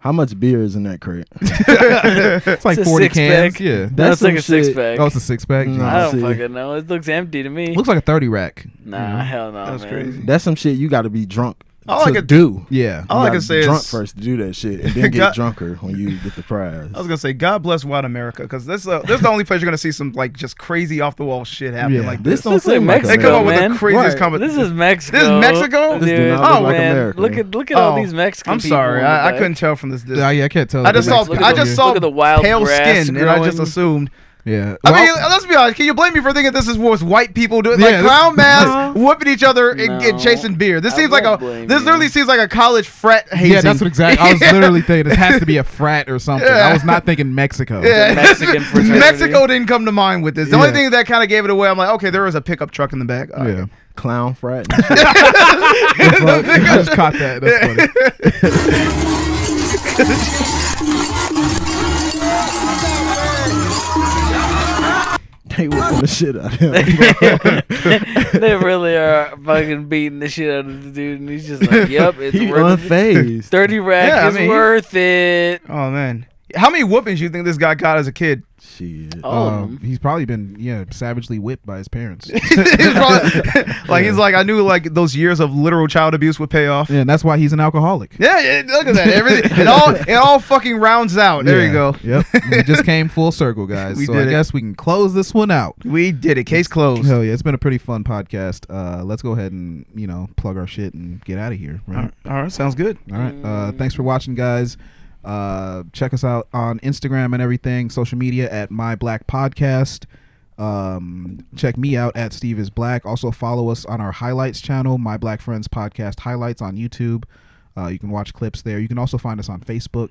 How much beer is in that crate? It's like It's a 40 six-pack. cans. Yeah. That's like some a six-pack. Oh, it's a 6-pack? Nah, I don't see. fucking know. It looks empty to me. Looks like a 30 rack. Nah, hell no, That's man. crazy. That's some shit you got to be drunk All I to could do. Yeah. All I You can gotta say be drunk is first to do that shit, and then get God- drunker when you get the prize. I was gonna say, God bless white America, because this is the only place you're gonna see some like just crazy off the wall shit happening Yeah. like This this. don't This is like seem like They Mexico, come up with man. the craziest Right. comment. This is Mexico. This is Mexico? This do Dude. not Oh look like man, America. look at all Oh, these Mexican I'm people. sorry, in the I back. couldn't tell from this. I can't tell. I just saw Look at look the wild pale grass skin, and I just growing. assumed. Yeah. I mean, let's be honest. Can you blame me for thinking this is what white people doing? Yeah, Like this- clown masks, whooping each other, and No. chasing beer. This I seems like won't blame This you. literally seems like a college frat hazing. Yeah, that's what exactly. I was literally thinking this has to be a frat or something. Yeah. I was not thinking Mexico. Yeah. Mexican fraternity. Mexico didn't come to mind with this. The only Yeah. thing that kind of gave it away, I'm like, okay, there was a pickup truck in the back. All right. Yeah. Clown frat. I just caught that. That's They whipping the shit out of him. They really are fucking beating the shit out of the dude, and he's just like, "Yep, it's He worth it. unfazed. 30 rack Yeah, I is mean, worth it." Oh man, how many whoopings you think this guy got as a kid? Shit. He's probably been savagely whipped by his parents. He's probably, he's like, I knew like those years of literal child abuse would pay off. Yeah, and that's why he's an alcoholic. Yeah, look at that. Everything it all fucking rounds out. There you go. Yep. We just came full circle, guys. We so did I it. guess we can close this one out. We did it. Case closed. Hell yeah, it's been a pretty fun podcast. Let's go ahead and plug our shit and get out of here. Right? All right, sounds good. All right. Thanks for watching, guys. Check us out on Instagram and everything, social media at My Black Podcast. Check me out at Steve is Black. Also follow us on our highlights channel, My Black Friends Podcast Highlights on YouTube. You can watch clips there. You can also find us on Facebook.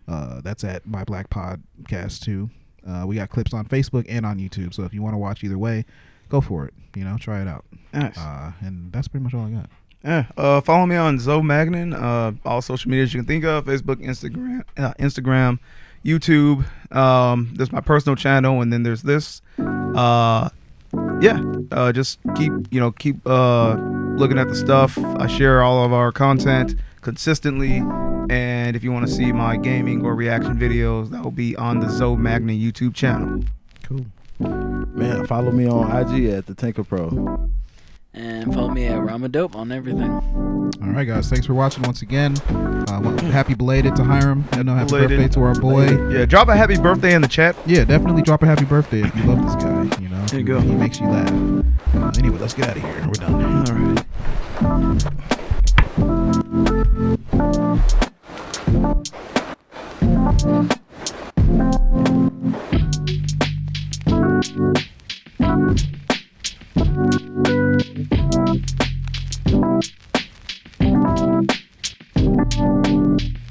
That's at My Black Podcast too. We got clips on Facebook and on YouTube. So if you want to watch either way, go for it. Try it out. Nice. And that's pretty much all I got. Yeah. Follow me on Zoe Magnin. All social medias you can think of: Facebook, Instagram, YouTube. There's my personal channel, and then there's this. Just keep looking at the stuff. I share all of our content consistently, and if you want to see my gaming or reaction videos, that will be on the Zoe Magnin YouTube channel. Cool. Man, follow me on IG at the Tinker Pro. And follow me at Ramadope on everything. All right, guys. Thanks for watching once again. Happy belated to Hiram. Happy Belated. birthday to our boy. Yeah, drop a happy birthday in the chat. Yeah, definitely drop a happy birthday if you love this guy. There you go. He makes you laugh. Anyway, let's get out of here. We're done. All right.